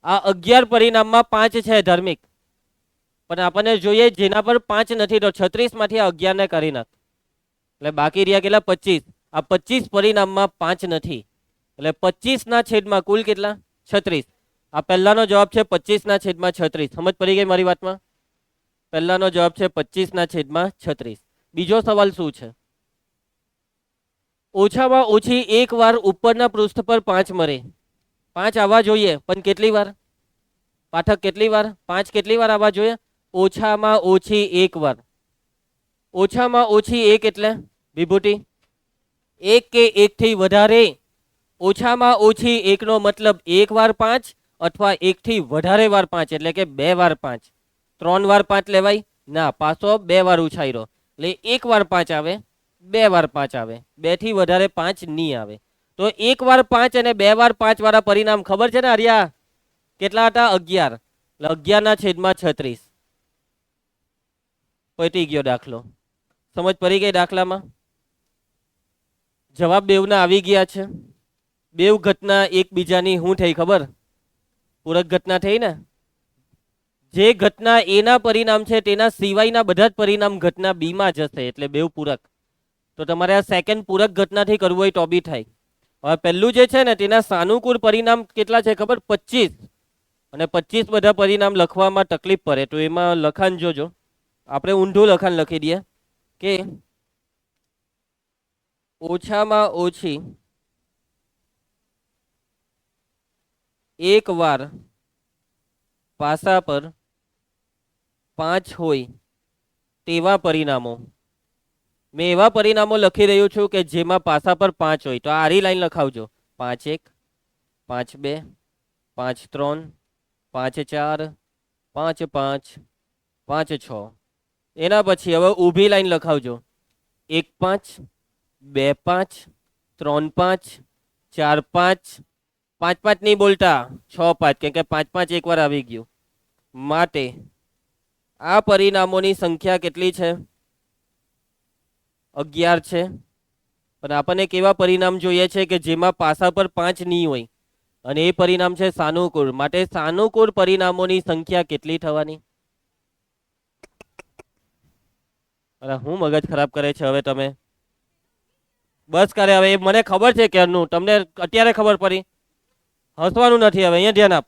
આ 11 પરિણામમાં 5 છે ધાર્મિક, પણ આપણને જોઈએ જેના પર 5 નથી. તો 36 માંથી આ 11 ને કાઢી નાખ, એટલે બાકી રહ્યા કેટલા? 25. આ 25 પરિણામમાં 5 નથી. એટલે 25 ના છેદમાં કુલ કેટલા? 36. આ પહેલાનો જવાબ છે 25 ના છેદમાં 36. સમજ પડી ગઈ મારી વાતમાં? પહેલાનો જવાબ છે 25 ના છેદમાં 36. બીજો સવાલ શું છે? ઓછામાં ઓછી એક વાર ઉપરના પૃષ્ઠ પર 5 મળે. 5 આવવા જોઈએ, પણ કેટલી વાર? પાઠક કેટલી વાર? 5 કેટલી વાર આવવા જોઈએ? ઓછામાં ઓછી એક વાર. ઓછામાં ઓછી એક એટલે વિભૂતિ એક કે એકથી વધારે. ઓછામાં ઓછી એકનો મતલબ એક વાર 5 અથવા એકથી વધારે વાર 5, એટલે કે 2 વાર 5. 3 વાર 5 લેવાય ના, પાછો 2 વાર ઉછાયરો. એટલે એક વાર 5 આવે, 2 વાર 5 આવે, 2 થી વધારે 5 નહીં આવે. તો એક વાર 5 અને 2 વાર 5 વાળા પરિણામ ખબર છે ને આર્યા? કેટલા હતા? 11. એટલે 11 ના છેદમાં 36. પતી ગયો દાખલો. સમજ પડી ગઈ દાખલામાં? જવાબ બેવના આવી ગયા છે. બેવ ઘટના એકબીજાની શું થઈ ખબર? પૂરક ઘટના થઈ ને. જે ઘટના એના પરિણામ છે તેના સિવાયના બધા જ પરિણામ ઘટના બી માં જશે, એટલે બેવ પૂરક. તો તમારે આ સેકન્ડ પૂરક ઘટનાથી કરવું હોય તો બી થાય. હવે પહેલું જે છે ને તેના સાનુકૂળ પરિણામ કેટલા છે ખબર? 25. અને 25 બધા પરિણામ લખવામાં તકલીફ પડે, તો એમાં લખાણ જોજો. આપણે ઊંધું લખાણ લખી દઈએ કે ઓછામાં ઓછી એક વાર પાસા પર 5 હોય તેવા પરિણામો. મેં એવા પરિણામો લખી રહ્યો છું કે જેમાં પાસા પર 5 હોય. તો આ આરી લાઈન લખાવજો. 5 1 5 2 5 3 5 4 5 5 5 6. એના પછી હવે ઊભી લાઈન લખાવજો. 1 5 2 5 3 5 4 5 5 5 નહીં બોલતા, 6 5, કેમ કે 5 5 એકવાર આવી ગયું. માટે આ પરિણામોની સંખ્યા કેટલી છે? 11 છે. પણ આપણને કેવા પરિણામ જોઈએ છે કે જેમાં પાસા પર 5 નહીં હોય, અને એ પરિણામ છે સાનુકૂળ. માટે સાનુકૂળ પરિણામોની સંખ્યા કેટલી થવાની? અરે હું મગજ ખરાબ કરે છે હવે તમે? બસ કરે હવે. મને ખબર છે ક્યારનું, તમને અત્યારે ખબર પડી. હસવાનું નથી હવે, અહીંયા ધ્યાન આપ.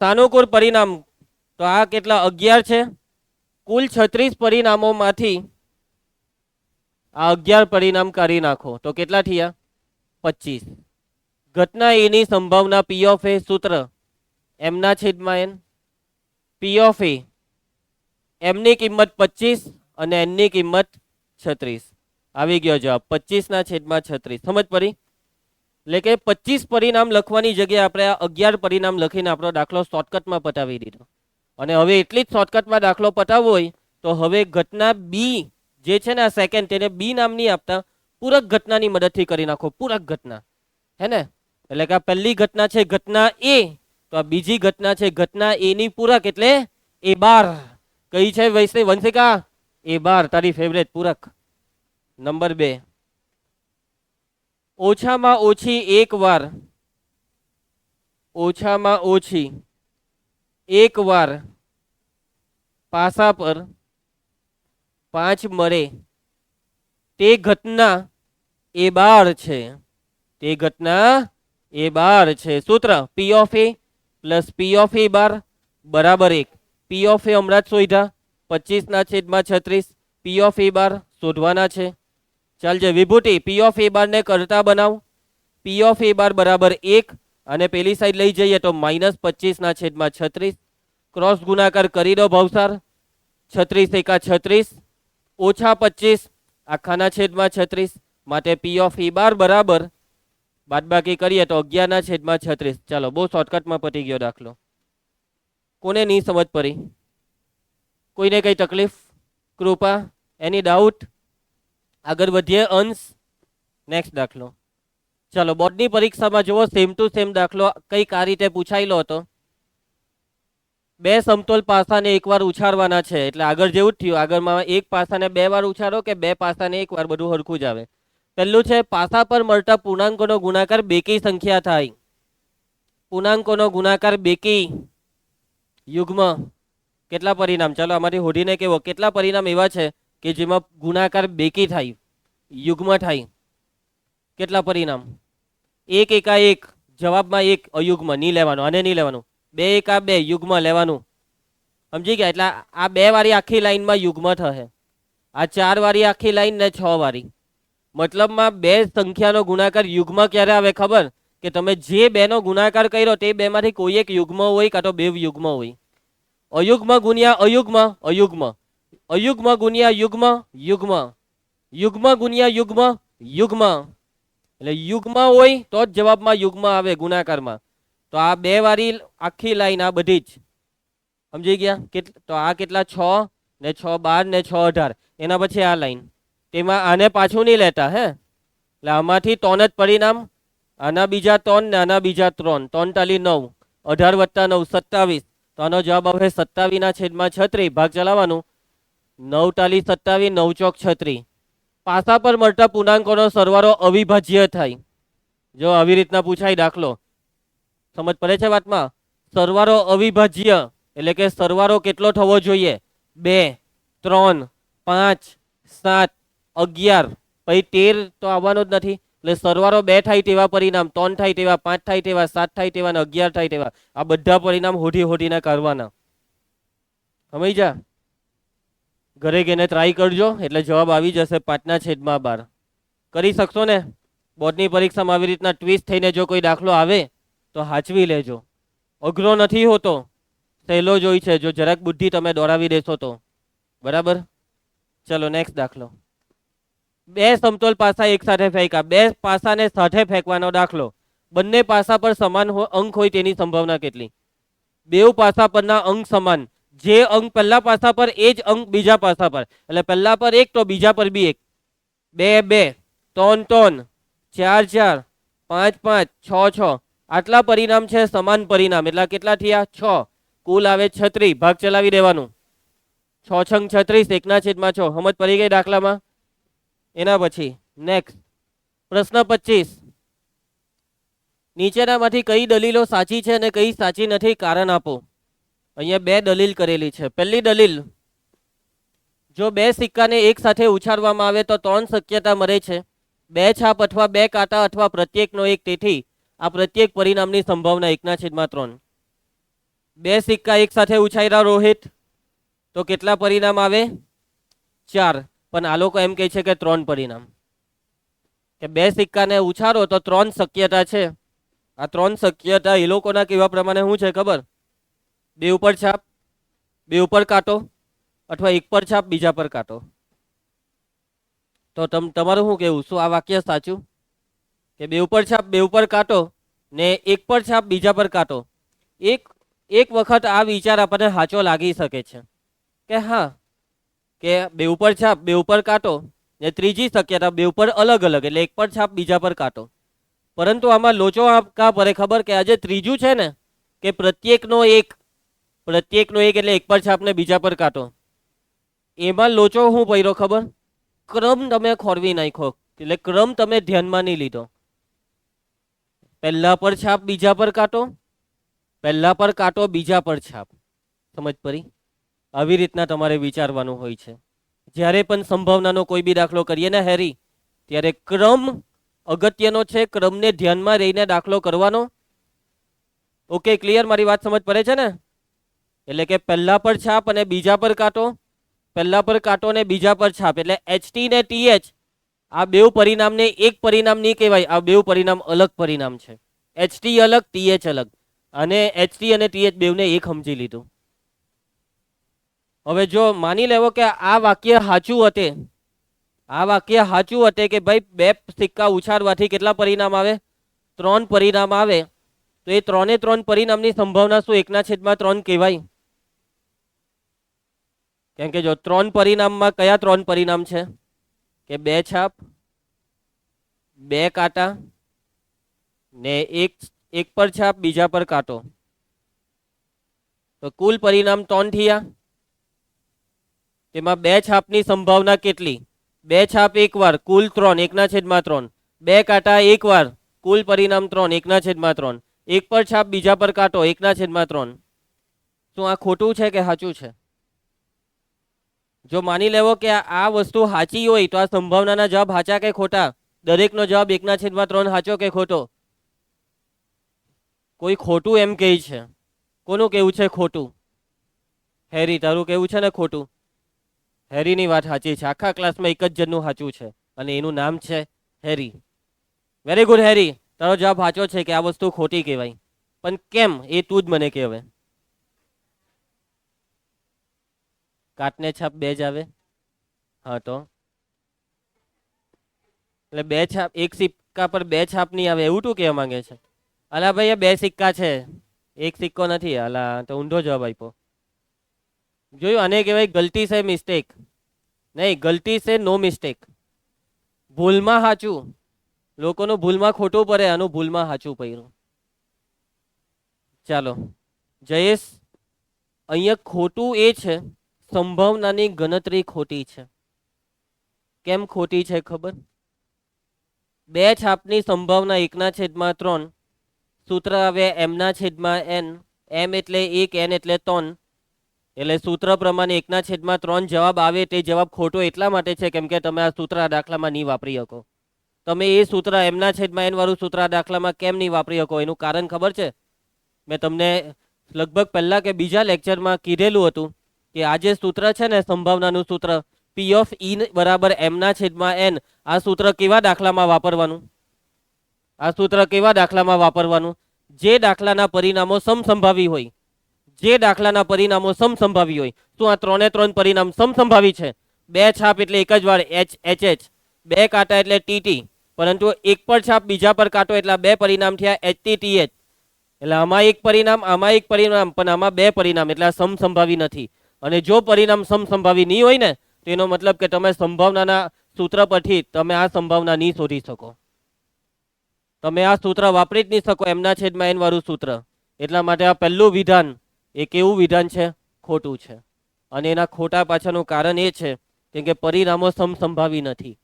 સાનુકૂળ પરિણામ તો આ કેટલા? 11 છે. કુલ 36 પરિણામોમાંથી આ 11 પરિણામ કાઢી નાખો તો કેટલા થયા? 25. ઘટના એની સંભાવના પી ઓફ એ સૂત્ર એમના છેદમાં એન. પી ઓફ એ એમની કિંમત 25 અને એનની કિંમત 36. આવી ગયો જવાબ 25 ના છેદમાં 36. સમજ પડી? એટલે કે 25 પરિણામ લખવાની જગ્યાએ આપણે 11 પરિણામ લખીને આપણો દાખલો શોર્ટકટમાં પતાવી દીધો. અને હવે એટલી જ શોર્ટકટમાં દાખલો પતાવવો હોય તો હવે ઘટના બી જે છે ને આ સેકન્ડ, તેને બી નામ નહીં આપતા, પૂરક ઘટનાની મદદથી કરી નાખો. પૂરક ઘટના, હે ને? એટલે કે આ પહેલી ઘટના છે ઘટના એ, તો આ બીજી ઘટના છે ઘટના એ ની પૂરક, એટલે એ 12. કઈ છે વૈષ્ણવ વંશિકા? એ 12, તારી ફેવરેટ પૂરક. નંબર 2, ઓછામાં ઓછી એક વાર, ઓછામાં ઓછી એક વાર પાસા પર 5 મળે તે ઘટના એ 12 છે. તે ઘટના એ 12 છે. સૂત્ર P of A plus P of A 12 બરાબર 1. પી ઓફ એ હમણાં જ શોધ્યા, 25 ના છેદમાં 36. પી ઓફ એ 12 શોધવાના છે. ચાલજે વિભૂતિ, પી ઓફ એ 12 ને કરતા બનાવ. પી ઓફ એ 12 બરાબર 1 અને પેલી સાઈડ લઈ જઈએ તો -25/36 ક્રોસ ગુણાકાર કરી દો ભવસાર 36 એકા 36 ઓછા 25 આખાના છેદમાં 36 માટે પી ઓફ ઈ બાર બરાબર બાદબાકી કરીએ તો 11/36. ચાલો બહુ શોર્ટકટમાં પતી ગયો દાખલો. કોને નહીં સમજ પડી? કોઈને કઈ તકલીફ? કૃપા? Any doubt? આગળ વધીએ અંશ. નેક્સ્ટ દાખલો. ચાલો બોર્ડની પરીક્ષામાં જુઓ સેમ ટુ સેમ દાખલો કંઈક આ રીતે પૂછાયેલો હતો. બે સમતોલ પાસાને એકવાર ઉછાળવાના છે એટલે આગળ જેવું જ થયું. આગળમાં એક પાસાને 2 વાર ઉછાળો કે 2 પાસાને એકવાર, બધું હરખું જ આવે. પહેલું છે પાસા પર મળતા પૂર્ણાંકોનો ગુણાકાર બેકી સંખ્યા થાય. પૂર્ણાંકોનો ગુણાકાર બેકી યુગ્મ કેટલા પરિણામ? ચાલો આમાંથી હોડીને કેવો કેટલા પરિણામ એવા છે કે જેમાં ગુણાકાર બેકી થાય, યુગ્મ થાય? કેટલા પરિણામ? 1 એકા 1 જવાબમાં 1 અયુગ્મ નહીં લેવાનું, આને નહીં લેવાનું. 2 એકા 2 યુગ્મ લેવાનું. સમજી ગયા? એટલે આ 2 વાળી આખી લાઈનમાં યુગ્મ થશે. આ 4 વાળી આખી લાઈન ને 6 વાળી. મતલબમાં 2 સંખ્યાનો ગુણાકાર યુગ્મ ક્યારે આવે ખબર? કે તમે જે 2 નો ગુણાકાર કર્યો તે 2 માંથી કોઈ એક યુગ્મ હોય કાં તો 2 યુગ્મ હોય. અયુગ્મ ગુણ્યા અયુગ્મ અયુગ્મ, અયુગ્મ ગુણ્યા યુગ્મ યુગ્મ, યુગ્મ ગુણ્યા યુગ્મ યુગ્મ. એટલે યુગ્મ હોય તો જ જવાબમાં યુગ્મ આવે ગુણાકારમાં. તો આ 2 વાળી આખી લાઈન આ બધી જ સમજી ગયા? તો આ કેટલા? 6 ને 6 12 ને 6 18. એના પછી આ લાઈન, તેમાં આને પાછું નહીં લેતા હે. એટલે આમાંથી 3 જ પરિણામ, આના બીજા 3 ને આના બીજા 3. 3 × 9 18 + 9 27. તો આનો જવાબ આવે 27/36. ભાગ ચલાવવાનું. 9 × 27 9 × 36. પાસા પર મળતા પૂર્ણાંકોનો સરવાળો અવિભાજ્ય થાય. જો આવી રીતના પૂછાય દાખલો, સમજ પડે છે વાતમાં? સરવાળો અવિભાજ્ય એટલે કે સરવાળો કેટલો થવો જોઈએ? 2 3 5 7 11 પછી 13 તો આવવાનો જ નથી. એટલે સરવાળો 2 થાય તેવા પરિણામ, 3 થાય તેવા, 5 થાય તેવા, 7 થાય તેવા અને 11 થાય તેવા. આ બધા પરિણામ હોડીને કરવાના. સમજ્યા? ઘરે ગઈને ટ્રાય કરજો એટલે જવાબ આવી જશે 5/12. કરી શકશો ને? બોર્ડની પરીક્ષામાં આવી રીતના ટ્વિસ્ટ થઈને જો કોઈ દાખલો આવે તો હાચવી લેજો. અઘરો નથી હોતો, સહેલો જ હોય છે જો જરાક બુદ્ધિ તમે દોડાવી દેશો તો. બરાબર? ચલો નેક્સ્ટ દાખલો. 2 સમતોલ પાસા એક સાથે ફેંક્યા. 2 પાસાને સાથે ફેંકવાનો દાખલો. બંને પાસા પર સમાન અંક હોય તેની સંભાવના કેટલી? 2 પાસા પરના અંક સમાન. જે અંક પહેલા પાસા પર એ જ અંક બીજા પાસા પર. એટલે પહેલા પર 1 તો બીજા પર બી 1. 2 2 3 3 4 4 5 5 6 6. આટલા પરિણામ છે સમાન પરિણામ. એટલે કેટલા થયા? 6. કુલ આવે 36. ભાગ ચલાવી દેવાનું. 6 × 36 1/6. સમજ પડી ગઈ દાખલામાં? એના પછી નેક્સ્ટ પ્રશ્ન 25. નીચેનામાંથી કઈ દલીલો સાચી છે અને કઈ સાચી નથી? કારણ આપો. અહીંયા 2 દલીલ કરેલી છે. પહેલી દલીલ, જો 2 સિક્કાને એક સાથે ઉછાળવામાં આવે તો 3 શક્યતા મળે છે. 2 છાપ અથવા 2 કાંટા અથવા પ્રત્યેકનો 1. તેથી આ પ્રત્યેક પરિણામની સંભાવના 1/3. 2 સિક્કા એક સાથે ઉછાળ્યા રોહિત તો કેટલા પરિણામ આવે? 4. પણ આ લોકો એમ કહે છે કે 3 પરિણામ. કે 2 સિક્કાને ઉછાળો તો 3 શક્યતા છે. આ 3 શક્યતા એ લોકોના કેવા પ્રમાણે શું છે ખબર? 2 ઉપર છાપ, 2 ઉપર કાંટો અથવા 1 પર છાપ બીજા પર કાંટો. તો તમારું શું કહેવું? શું આ વાક્ય સાચું? કે 2 ઉપર છાપ, 2 ઉપર કાંટો ને 1 પર છાપ બીજા પર કાંટો. એક વખત આ વિચાર આપણને સાચો લાગી શકે છે કે હા, કે 2 ઉપર છાપ 2 ઉપર કાંટો ને ત્રીજી શક્યતા 2 ઉપર અલગ અલગ એટલે 1 પર છાપ બીજા પર કાંટો. પરંતુ આમાં લોચો કા પડે ખબર? કે આજે ત્રીજું છે ને કે પ્રત્યેકનો 1 એટલે 1 પર છાપ ને બીજા પર કાંટો. એમાં લોચો શું પડ્યો ખબર? ક્રમ તમે ખોરવી નાખ્યો. એટલે ક્રમ તમે ધ્યાનમાં નહીં લીધો. પહેલા પર છાપ બીજા પર કાંટો, પહેલા પર કાંટો બીજા પર છાપ. સમજ પડી? આવી રીતના તમારે વિચારવાનું હોય છે. જ્યારે પણ સંભાવનાનો કોઈ બી દાખલો કરીએ ને હેરી, ત્યારે ક્રમ અગત્યનો છે. ક્રમને ધ્યાનમાં રહીને દાખલો કરવાનો. Okay, clear? મારી વાત સમજ પડે છે ને? એટલે કે પહેલા પર છાપ અને બીજા પર કાંટો, પહેલા પર કાંટો ને બીજા પર છાપ. એટલે HT ને TH આ 2 પરિણામને એક પરિણામ નહીં કહેવાય. આ 2 પરિણામ અલગ પરિણામ છે. HT અલગ, TH અલગ. અને HT અને TH બેવને એક સમજી લીધું. હવે જો માની લેવો કે આ વાક્ય સાચું હતે, આ વાક્ય સાચું હતે કે ભાઈ બે સિક્કા ઉછાળવાથી કેટલા પરિણામ આવે? 3 પરિણામ આવે. તો એ 3 પરિણામની સંભાવના શું 1/3 કહેવાય? કેમ કે જો 3 પરિણામમાં કયા 3 પરિણામ છે? કે 2 છાપ, 2 કાંટા ને એક પર છાપ, બીજા પર કાંટો. તો કુલ પરિણામ 3 થયા. તેમાં 2 છાપની સંભાવના કેટલી? 2 છાપ એક વાર, કુલ 3, 1/3. 2 કાંટા એક વાર, કુલ પરિણામ 3, 1/3. એક પર છાપ, બીજા પર કાંટો, 1/3. શું આ ખોટું છે કે સાચું છે? જો માની લેવો કે આ વસ્તુ સાચી હોય તો આ સંભાવનાના જવાબ સાચા કે ખોટા? દરેકનો જવાબ 1/3 સાચો કે ખોટો? કોઈ ખોટું એમ કહે છે. કોનું કેવું છે ખોટું? હેરી, તારું કેવું છે ને ખોટું? હેરીની વાત સાચી છે. આખા ક્લાસમાં એક જ જણનું સાચું છે અને એનું નામ છે હેરી. વેરી ગુડ હેરી, તારો જવાબ સાચો છે કે આ વસ્તુ ખોટી કહેવાય. પણ કેમ એ તું જ મને કહેવે. કાટને છાપ 2 જ આવે. હા તો એટલે 2 છાપ, એક સિક્કા પર 2 છાપ નહીં આવે એવું તું કહેવા માંગે છે? અલા ભાઈ એ 2 સિક્કા છે, એક સિક્કો નથી. અલા તો ઊંધો જવાબ આપ્યો. જોયું, આને કહેવાય ગલતી સે મિસ્ટેક. નહીં, ગલતી સે નો મિસ્ટેક. ભૂલમાં સાચું, લોકોનું ભૂલમાં ખોટું પડે, આનું ભૂલમાં સાચું પડ્યું. ચાલો જયેશ, અહીંયા ખોટું એ છે સંભાવનાની ગણતરી ખોટી છે. કેમ ખોટી છે ખબર? 2 છાપની સંભાવના 1/3. સૂત્ર આવે m/n. m એટલે 1, n એટલે 3. એટલે સૂત્ર પ્રમાણે 1/3 જવાબ આવે. તે જવાબ ખોટો એટલા માટે છે કેમ કે તમે આ સૂત્ર આ દાખલામાં નહીં વાપરી શકો. તમે એ સૂત્ર m/n વાળું સૂત્ર આ દાખલામાં કેમ નહીં વાપરી શકો એનું કારણ ખબર છે? મેં તમને લગભગ પહેલા કે બીજા લેક્ચરમાં કીધેલું હતું કે આ જે સૂત્ર છે ને સંભાવનાનું સૂત્ર P of E બરાબર m/n, આ સૂત્ર કેવા દાખલામાં વાપરવાનું? આ સૂત્ર કેવા દાખલામાં વાપરવાનું? જે દાખલાના પરિણામો સમસંભાવી હોય. જે દાખલાના પરિણામો સમસંભાવી હોય. શું આ 3 પરિણામ સમસંભાવી છે? 2 છાપ એટલે એક જ વાર HH, 2 કાંટા એટલે TT, પરંતુ એક પર છાપ બીજા પર કાંટો એટલે 2 પરિણામ થયા HT TH. એટલે આમાં એક પરિણામ, આમાં એક પરિણામ, પણ આમાં 2 પરિણામ, એટલે આ સમસંભાવી નથી. અને જો પરિણામ સમસંભાવી નહીં હોય ને તો એનો મતલબ કે તમે સંભાવનાના સૂત્ર પરથી તમે આ સંભાવના નહીં શોધી શકો. તમે આ સૂત્ર વાપરી જ નહીં શકો, m/n વાળું સૂત્ર. એટલા માટે આ પહેલું વિધાન એ કેવું વિધાન છે? ખોટું છે. અને એના ખોટા પાછળનું કારણ એ છે કેમ કે પરિણામો સમસંભાવી નથી.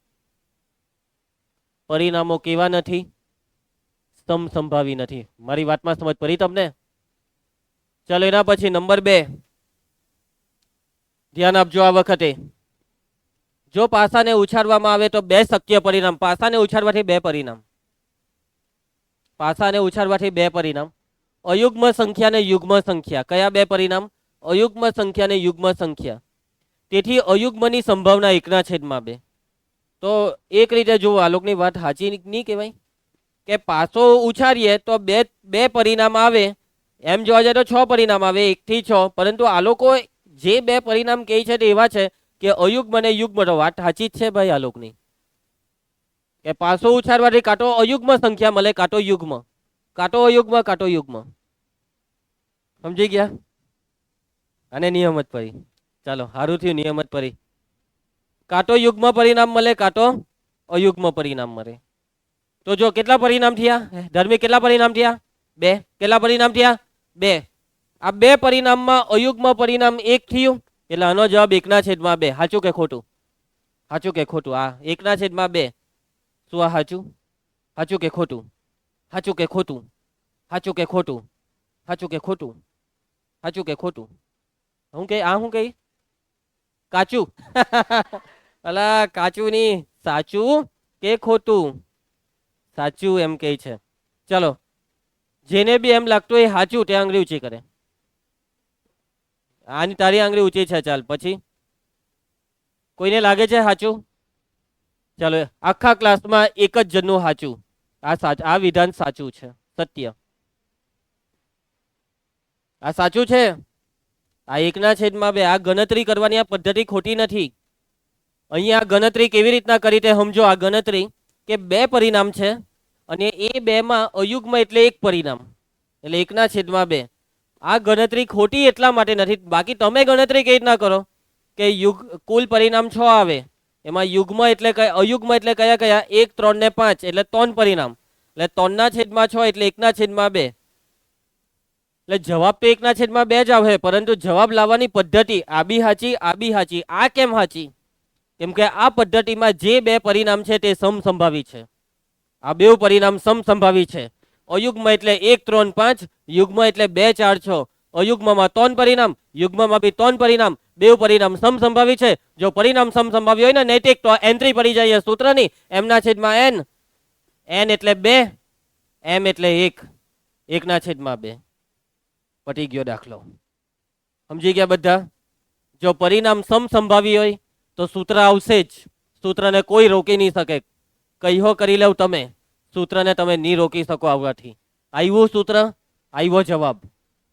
પરિણામો કેવા નથી? સમસંભાવી નથી. મારી વાતમાં સમજ પડી તમને? ચાલો એના પછી નંબર 2, ધ્યાન આપજો. આ વખતે જો પાસાને ઉછાળવામાં આવે તો 2 શક્ય પરિણામ. પાસાને ઉછાળવાથી 2 પરિણામ. પાસાને ઉછાળવાથી 2 પરિણામ. અયુગ્મ સંખ્યા ને યુગ્મ સંખ્યા. કયા 2 પરિણામ? અયુગ્મ સંખ્યા ને યુગ્મ સંખ્યા. તેથી અયુગ્મની સંભાવના 1/2. તો એક રીતે જુઓ, આ લોકોની વાત સાચી નહીં કહેવાય કે પાસો ઉછાળીએ તો બે પરિણામ આવે. એમ જોવા જાય તો 6 પરિણામ આવે, 1 થી 6. પરંતુ આ લોકો જે 2 પરિણામ કહે છે તે એવા છે કે અયુગ્મ અને યુગ્મ. તો વાત સાચી જ છે ભાઈ આ લોકોની કે પાસો ઉછાળવાથી કાંટો અયુગ્મ સંખ્યા મળે, કાંટો યુગ્મ. કાંટો અયુગ્મ, કાંટો યુગ્મ. સમજી ગયા? અને નિયમત પડી. ચાલો સારું થયું નિયમત પડી. કાંટો યુગ્મ પરિણામ મળે, કાંટો અયુગ્મ પરિણામ મળે. તો જો કેટલા પરિણામ થયા ધર્મી? કેટલા પરિણામ થયા? 2. કેટલા પરિણામ થયા? 2. આ 2 પરિણામમાં અયુગ્મ પરિણામ 1 થયું એટલે આનો જવાબ 1/2. સાચું કે ખોટું? સાચું કે ખોટું? આ 1/2. શું આ સાચું? સાચું કે ખોટું? સાચું કે ખોટું? સાચું કે ખોટું? સાચું કે ખોટું? સાચું કે ખોટું? હું કે આ હું કઈ કાચું? અલા કાચું નહીં, સાચું કે ખોટું? સાચું એમ કહે છે. ચલો, જેને બી એમ લાગતું એ સાચું તે આંગળી ઊંચી કરે. આની તારી આંગળી ઊંચી છે. ચાલ પછી કોઈને લાગે છે સાચું? ચાલો આખા ક્લાસમાં એક જ જણનું સાચું. આ વિધાન સાચું છે. સત્ય. આ સાચું છે. આ 1/2. આ ગણતરી કરવાની આ પદ્ધતિ ખોટી નથી. અહીંયા ગણતરી કેવી રીતના કરી તે સમજો. આ ગણતરી કે 2 પરિણામ છે અને એ 2માં અયુગ્મ એટલે 1 પરિણામ, એટલે 1/2. આ ગણતરી ખોટી એટલા માટે નથી. બાકી તમે ગણતરી કેવી રીતના કરો કે કુલ પરિણામ 6 આવે, એમાં યુગ્મ એટલે અયુગ્મ એટલે કયા કયા? 1, 3 ને 5 એટલે 3 પરિણામ, એટલે 3/6 એટલે 1/2. એટલે જવાબ તો 1/2 જ આવે, પરંતુ જવાબ લાવવાની પદ્ધતિ આ બી હાચી, આ બી હાચી. આ કેમ હાચી? કેમ કે આ પદ્ધતિમાં જે 2 પરિણામ છે તે સમસંભાવી છે. આ 2 પરિણામ સમસંભાવી છે. અયુગ્મ એટલે 1, 3, 5, યુગ્મ એટલે 2, 4, 6. અયુગ્મમાં 3 પરિણામ, યુગ્મમાં બી 3 પરિણામ. 2 પરિણામ સમસંભાવી છે. જો પરિણામ સમસંભાવી હોય ને નૈતિક, તો એન્ટ્રી પડી જાય સૂત્રની m/n. n એટલે 2, m એટલે 1, 1/2. પટી ગયો દાખલો. સમજી ગયા બધા? જો પરિણામ સમસંભાવી હોય તો સૂત્ર આવશે જ. સૂત્રને કોઈ રોકી નહીં શકે. કહીઓ કરી લેવ તમે, સૂત્રને તમે નહીં રોકી શકો આવવાથી. આવ્યું સૂત્ર, આવ્યો જવાબ.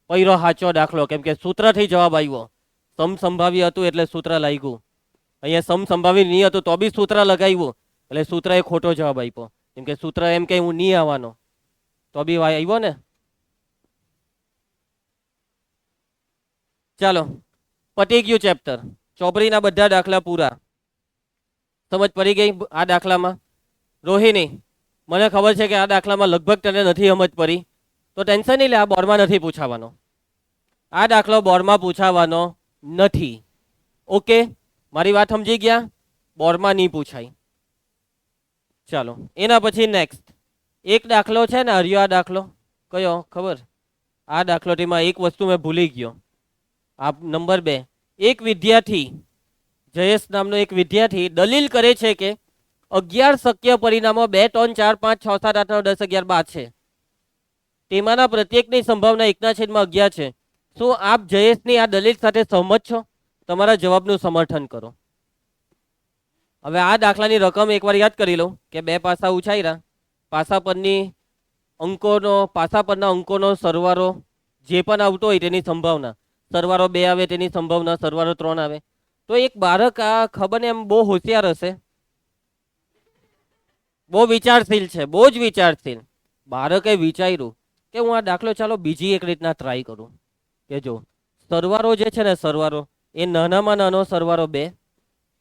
પહેલો સાચો દાખલો, કેમ કે સૂત્રથી જવાબ આવ્યો. સમસંભાવી હતું એટલે સૂત્ર લાગ્યું. અહીંયા સમસંભાવી નહીં હતું તો બી સૂત્ર લગાવ્યું, એટલે સૂત્રએ ખોટો જવાબ આપ્યો. કેમ કે સૂત્ર એમ કે હું નહીં આવવાનો, તો બી આવ્યો ને. ચાલો, પતી ગયું ચેપ્ટર. ચોપડીના બધા દાખલા પૂરા. સમજ પડી ગઈ આ દાખલામાં? રોહિણી, મને ખબર છે કે આ દાખલામાં લગભગ તને નથી સમજ પડી, તો ટેન્શન નહીં લે, આ બોર્ડમાં નથી પૂછાવાનો. આ દાખલો બોર્ડમાં પૂછાવાનો નથી. ઓકે, મારી વાત સમજી ગયા? બોર્ડમાં નહીં પૂછાય. ચાલો, એના પછી નેક્સ્ટ એક દાખલો છે ને, હરિયો આ દાખલો કયો ખબર? આ દાખલોટીમાં એક વસ્તુ મેં ભૂલી ગયો. આ નંબર 2. એક વિદ્યાર્થી, જયેશ નામનો એક વિદ્યાર્થી દલીલ કરે છે કે 11 શક્ય પરિણામો 2, 3, 4, 5, 6, 7, 8, 9, 10, 11, 12 છે. તેમાંના પ્રત્યેકની સંભાવના 1/11 છે. શું આપ જયેશની આ દલીલ સાથે સહમત છો? તમારા જવાબનું સમર્થન કરો. હવે આ દાખલાની રકમ એકવાર યાદ કરી લો કે 2 પાસા ઉછાયરા, પાસા પરના અંકોનો સરવાળો જે પણ આવતો હોય તેની સંભાવના. સરવાળો 2 આવે તેની સંભાવના, સરવાળો 3 આવે. તો એક બાળક આ ખબર ને એમ બહુ હોશિયાર હશે, બહુ વિચારશીલ છે, બહુ જ વિચારશીલ. બાળકે વિચાર્યું કે હું આ દાખલો ચાલો બીજી એક રીતના ટ્રાય કરું. કે જો સરવાળો જે છે ને, સરવાળો એ નાનામાં નાનો સરવાળો 2,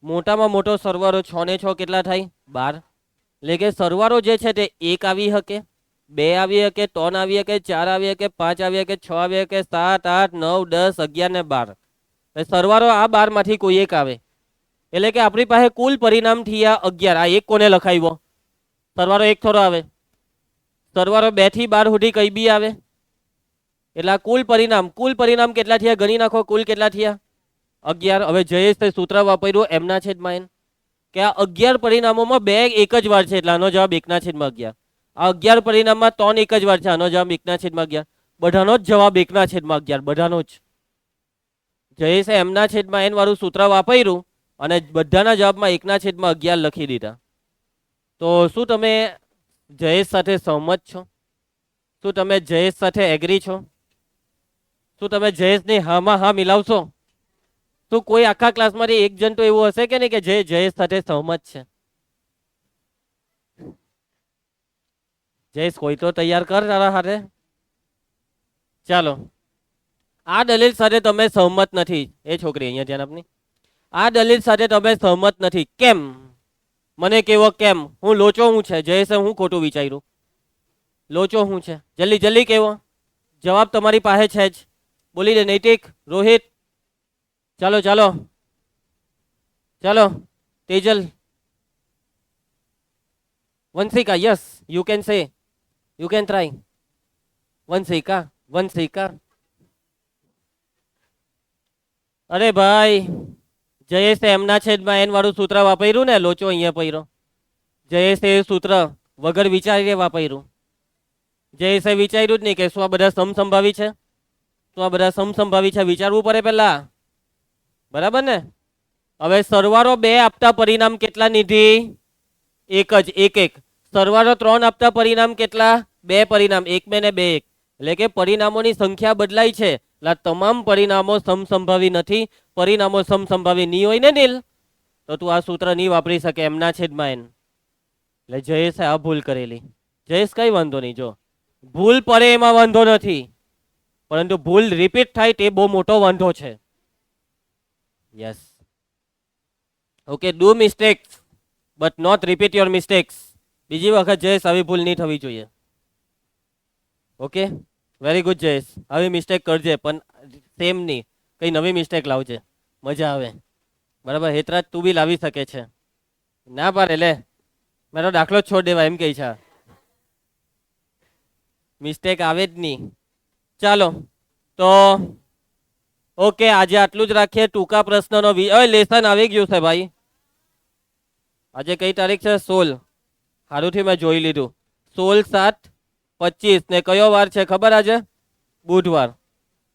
મોટામાં મોટો સરવાળો 6 ને 6 કેટલા થાય? 12. એટલે કે સરવાળો જે છે તે 1 આવી શકે, 2 આવી શકે, 3 આવી શકે, 4 આવી શકે, 5 આવી શકે, 6 આવી શકે, 7, 8, 9, 10, 11 ને 12. સરવાળો આ 12 માંથી કોઈ એક આવે. એટલે કે આપણી પાસે કુલ પરિણામ થયા 11. આ એક કોને લખાવ્યો? સરવાળો 1 થોડો આવે. સરવાળો 2 થી 12 સુધી કઈ બી આવે. એટલે કુલ પરિણામ કેટલા થયા? ગણી નાખો, કુલ કેટલા થયા? 11. હવે જયેશ સૂત્ર વાપર્યું m/n કે આ 11 પરિણામોમાં 2 એક જ વાર છે, એટલે આનો જવાબ 1/11. આ 11 પરિણામમાં 3 એક જ વાર છે, આનો જવાબ 1/11. બધાનો જ જવાબ 1/11, બધાનો જ. જયેશે m/n વાળું સૂત્ર વાપર્યું અને બધાના જવાબમાં 1/11 લખી દીધા. તો શું તમે જયેશ સાથે સહમત છો? શું તમે જયેશ સાથે એગ્રી છો? શું તમે જયેશની હામાં હા મિલાવશો? તો કોઈ આખા ક્લાસમાંથી એક જણ તો એવું હશે કે નહીં કે જે જયેશ સાથે સહમત છે? જયેશ કોઈ તો તૈયાર કર તારા હાથે. ચાલો, આ દલીલ સાથે તમે સહમત નથી. એ છોકરી અહીંયા ધ્યાન આપની. આ દલીલ સાથે તમે સહમત નથી. કેમ? મને કેવો કેમ? હું લોચો હું છે? જયેશે હું ખોટું વિચાર્યું? લોચો હું છે? જલ્દી જલ્દી કેવો. જવાબ તમારી પાસે છે જ. બોલી દે નૈતિક, રોહિત. ચાલો ચાલો ચાલો, Tejal, Vanshika. Yes, you can say, you can try. Vanshika. અરે ભાઈ, જયેશે m/n વાળું સૂત્ર વાપર્યું ને, લોચો અહીંયા પડ્યો. જયેશે સૂત્ર વગર વિચારીને વાપર્યું. જયેશે વિચાર્યું જ નહીં કે શું આ બધા સમસંભાવી છે, શું આ બધા સમસંભાવી છે, વિચારવું પડે પહેલા. બરાબર ને? હવે સરવાળો 2 આપતા પરિણામ કેટલા નીધી? એક જ, એક. સરવાળો 3 આપતા પરિણામ કેટલા? બે પરિણામ, 1 2 ને 2 1, એટલે કે પરિણામોની સંખ્યા બદલાય છે એટલે આ તમામ પરિણામો સમસંભાવી નથી. પરિણામો સમસંભાવી નહીં હોય ને નીલ, તો તું આ સૂત્ર નહીં વાપરી શકે એમના છેદમાં એન. એટલે જયેશે આ ભૂલ કરેલી. જયેશ કઈ વાંધો નહીં, જો ભૂલ પડે એમાં વાંધો નથી, પરંતુ ભૂલ રિપીટ થાય તે બહુ મોટો વાંધો છે. Yes, okay. Do mistakes but not repeat your mistakes. બીજી વખત જયેશ આવી ભૂલ નહીં થવી જોઈએ. Okay, very good Jayesh. આવી મિસ્ટેક કરજે પણ સેમ નહીં, કઈ નવી મિસ્ટેક લાવજે, મજા આવે. બરાબર, હેતરાજ તું બી લાવી શકે છે. ના પાડે લે, મારો દાખલો છોડ દેવા એમ કહે છે. મિસ્ટેક આવે જ નહીં. ચાલો તો ઓકે, આજે આટલું જ રાખીએ. ટૂંકા પ્રશ્નનો લેસન આવી ગયું છે ભાઈ. આજે કઈ તારીખ છે? 16. સારુંથી મેં જોઈ લીધું. 16/7/25 ને કયો વાર છે ખબર? આજે બુધવાર.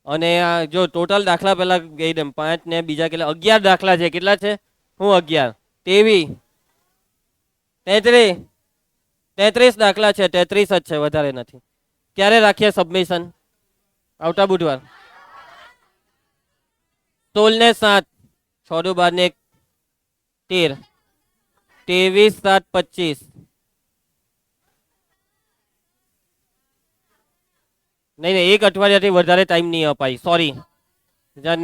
અને આ જો ટોટલ દાખલા પહેલા ગઈ દે 5 ને બીજા કેટલા 11 દાખલા છે. કેટલા છે? હું 11 23 33 33 દાખલા છે. 33 જ છે, વધારે નથી. ક્યારે રાખીએ સબમિશન? આવતા બુધવાર. 16 ને 7 6 દુ 12 ને 1 13 23/7/25. નહીં નહીં, 1 અઠવાડિયાથી વધારે ટાઈમ નહીં અપાય, સોરી.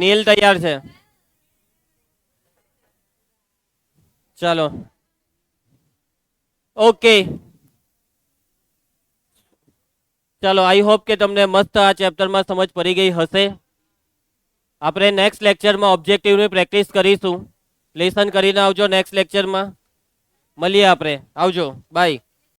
નીલ તૈયાર છે? ચાલો ઓકે, ચાલો. આઈ હોપ કે તમને મસ્ત આ ચેપ્ટરમાં સમજ પડી ગઈ હશે. આપણે નેક્સ્ટ લેક્ચરમાં ઓબ્જેક્ટિવની પ્રેક્ટિસ કરીશું. લેસન કરીને આવજો. નેક્સ્ટ લેક્ચરમાં મળીએ આપણે. આવજો, બાય.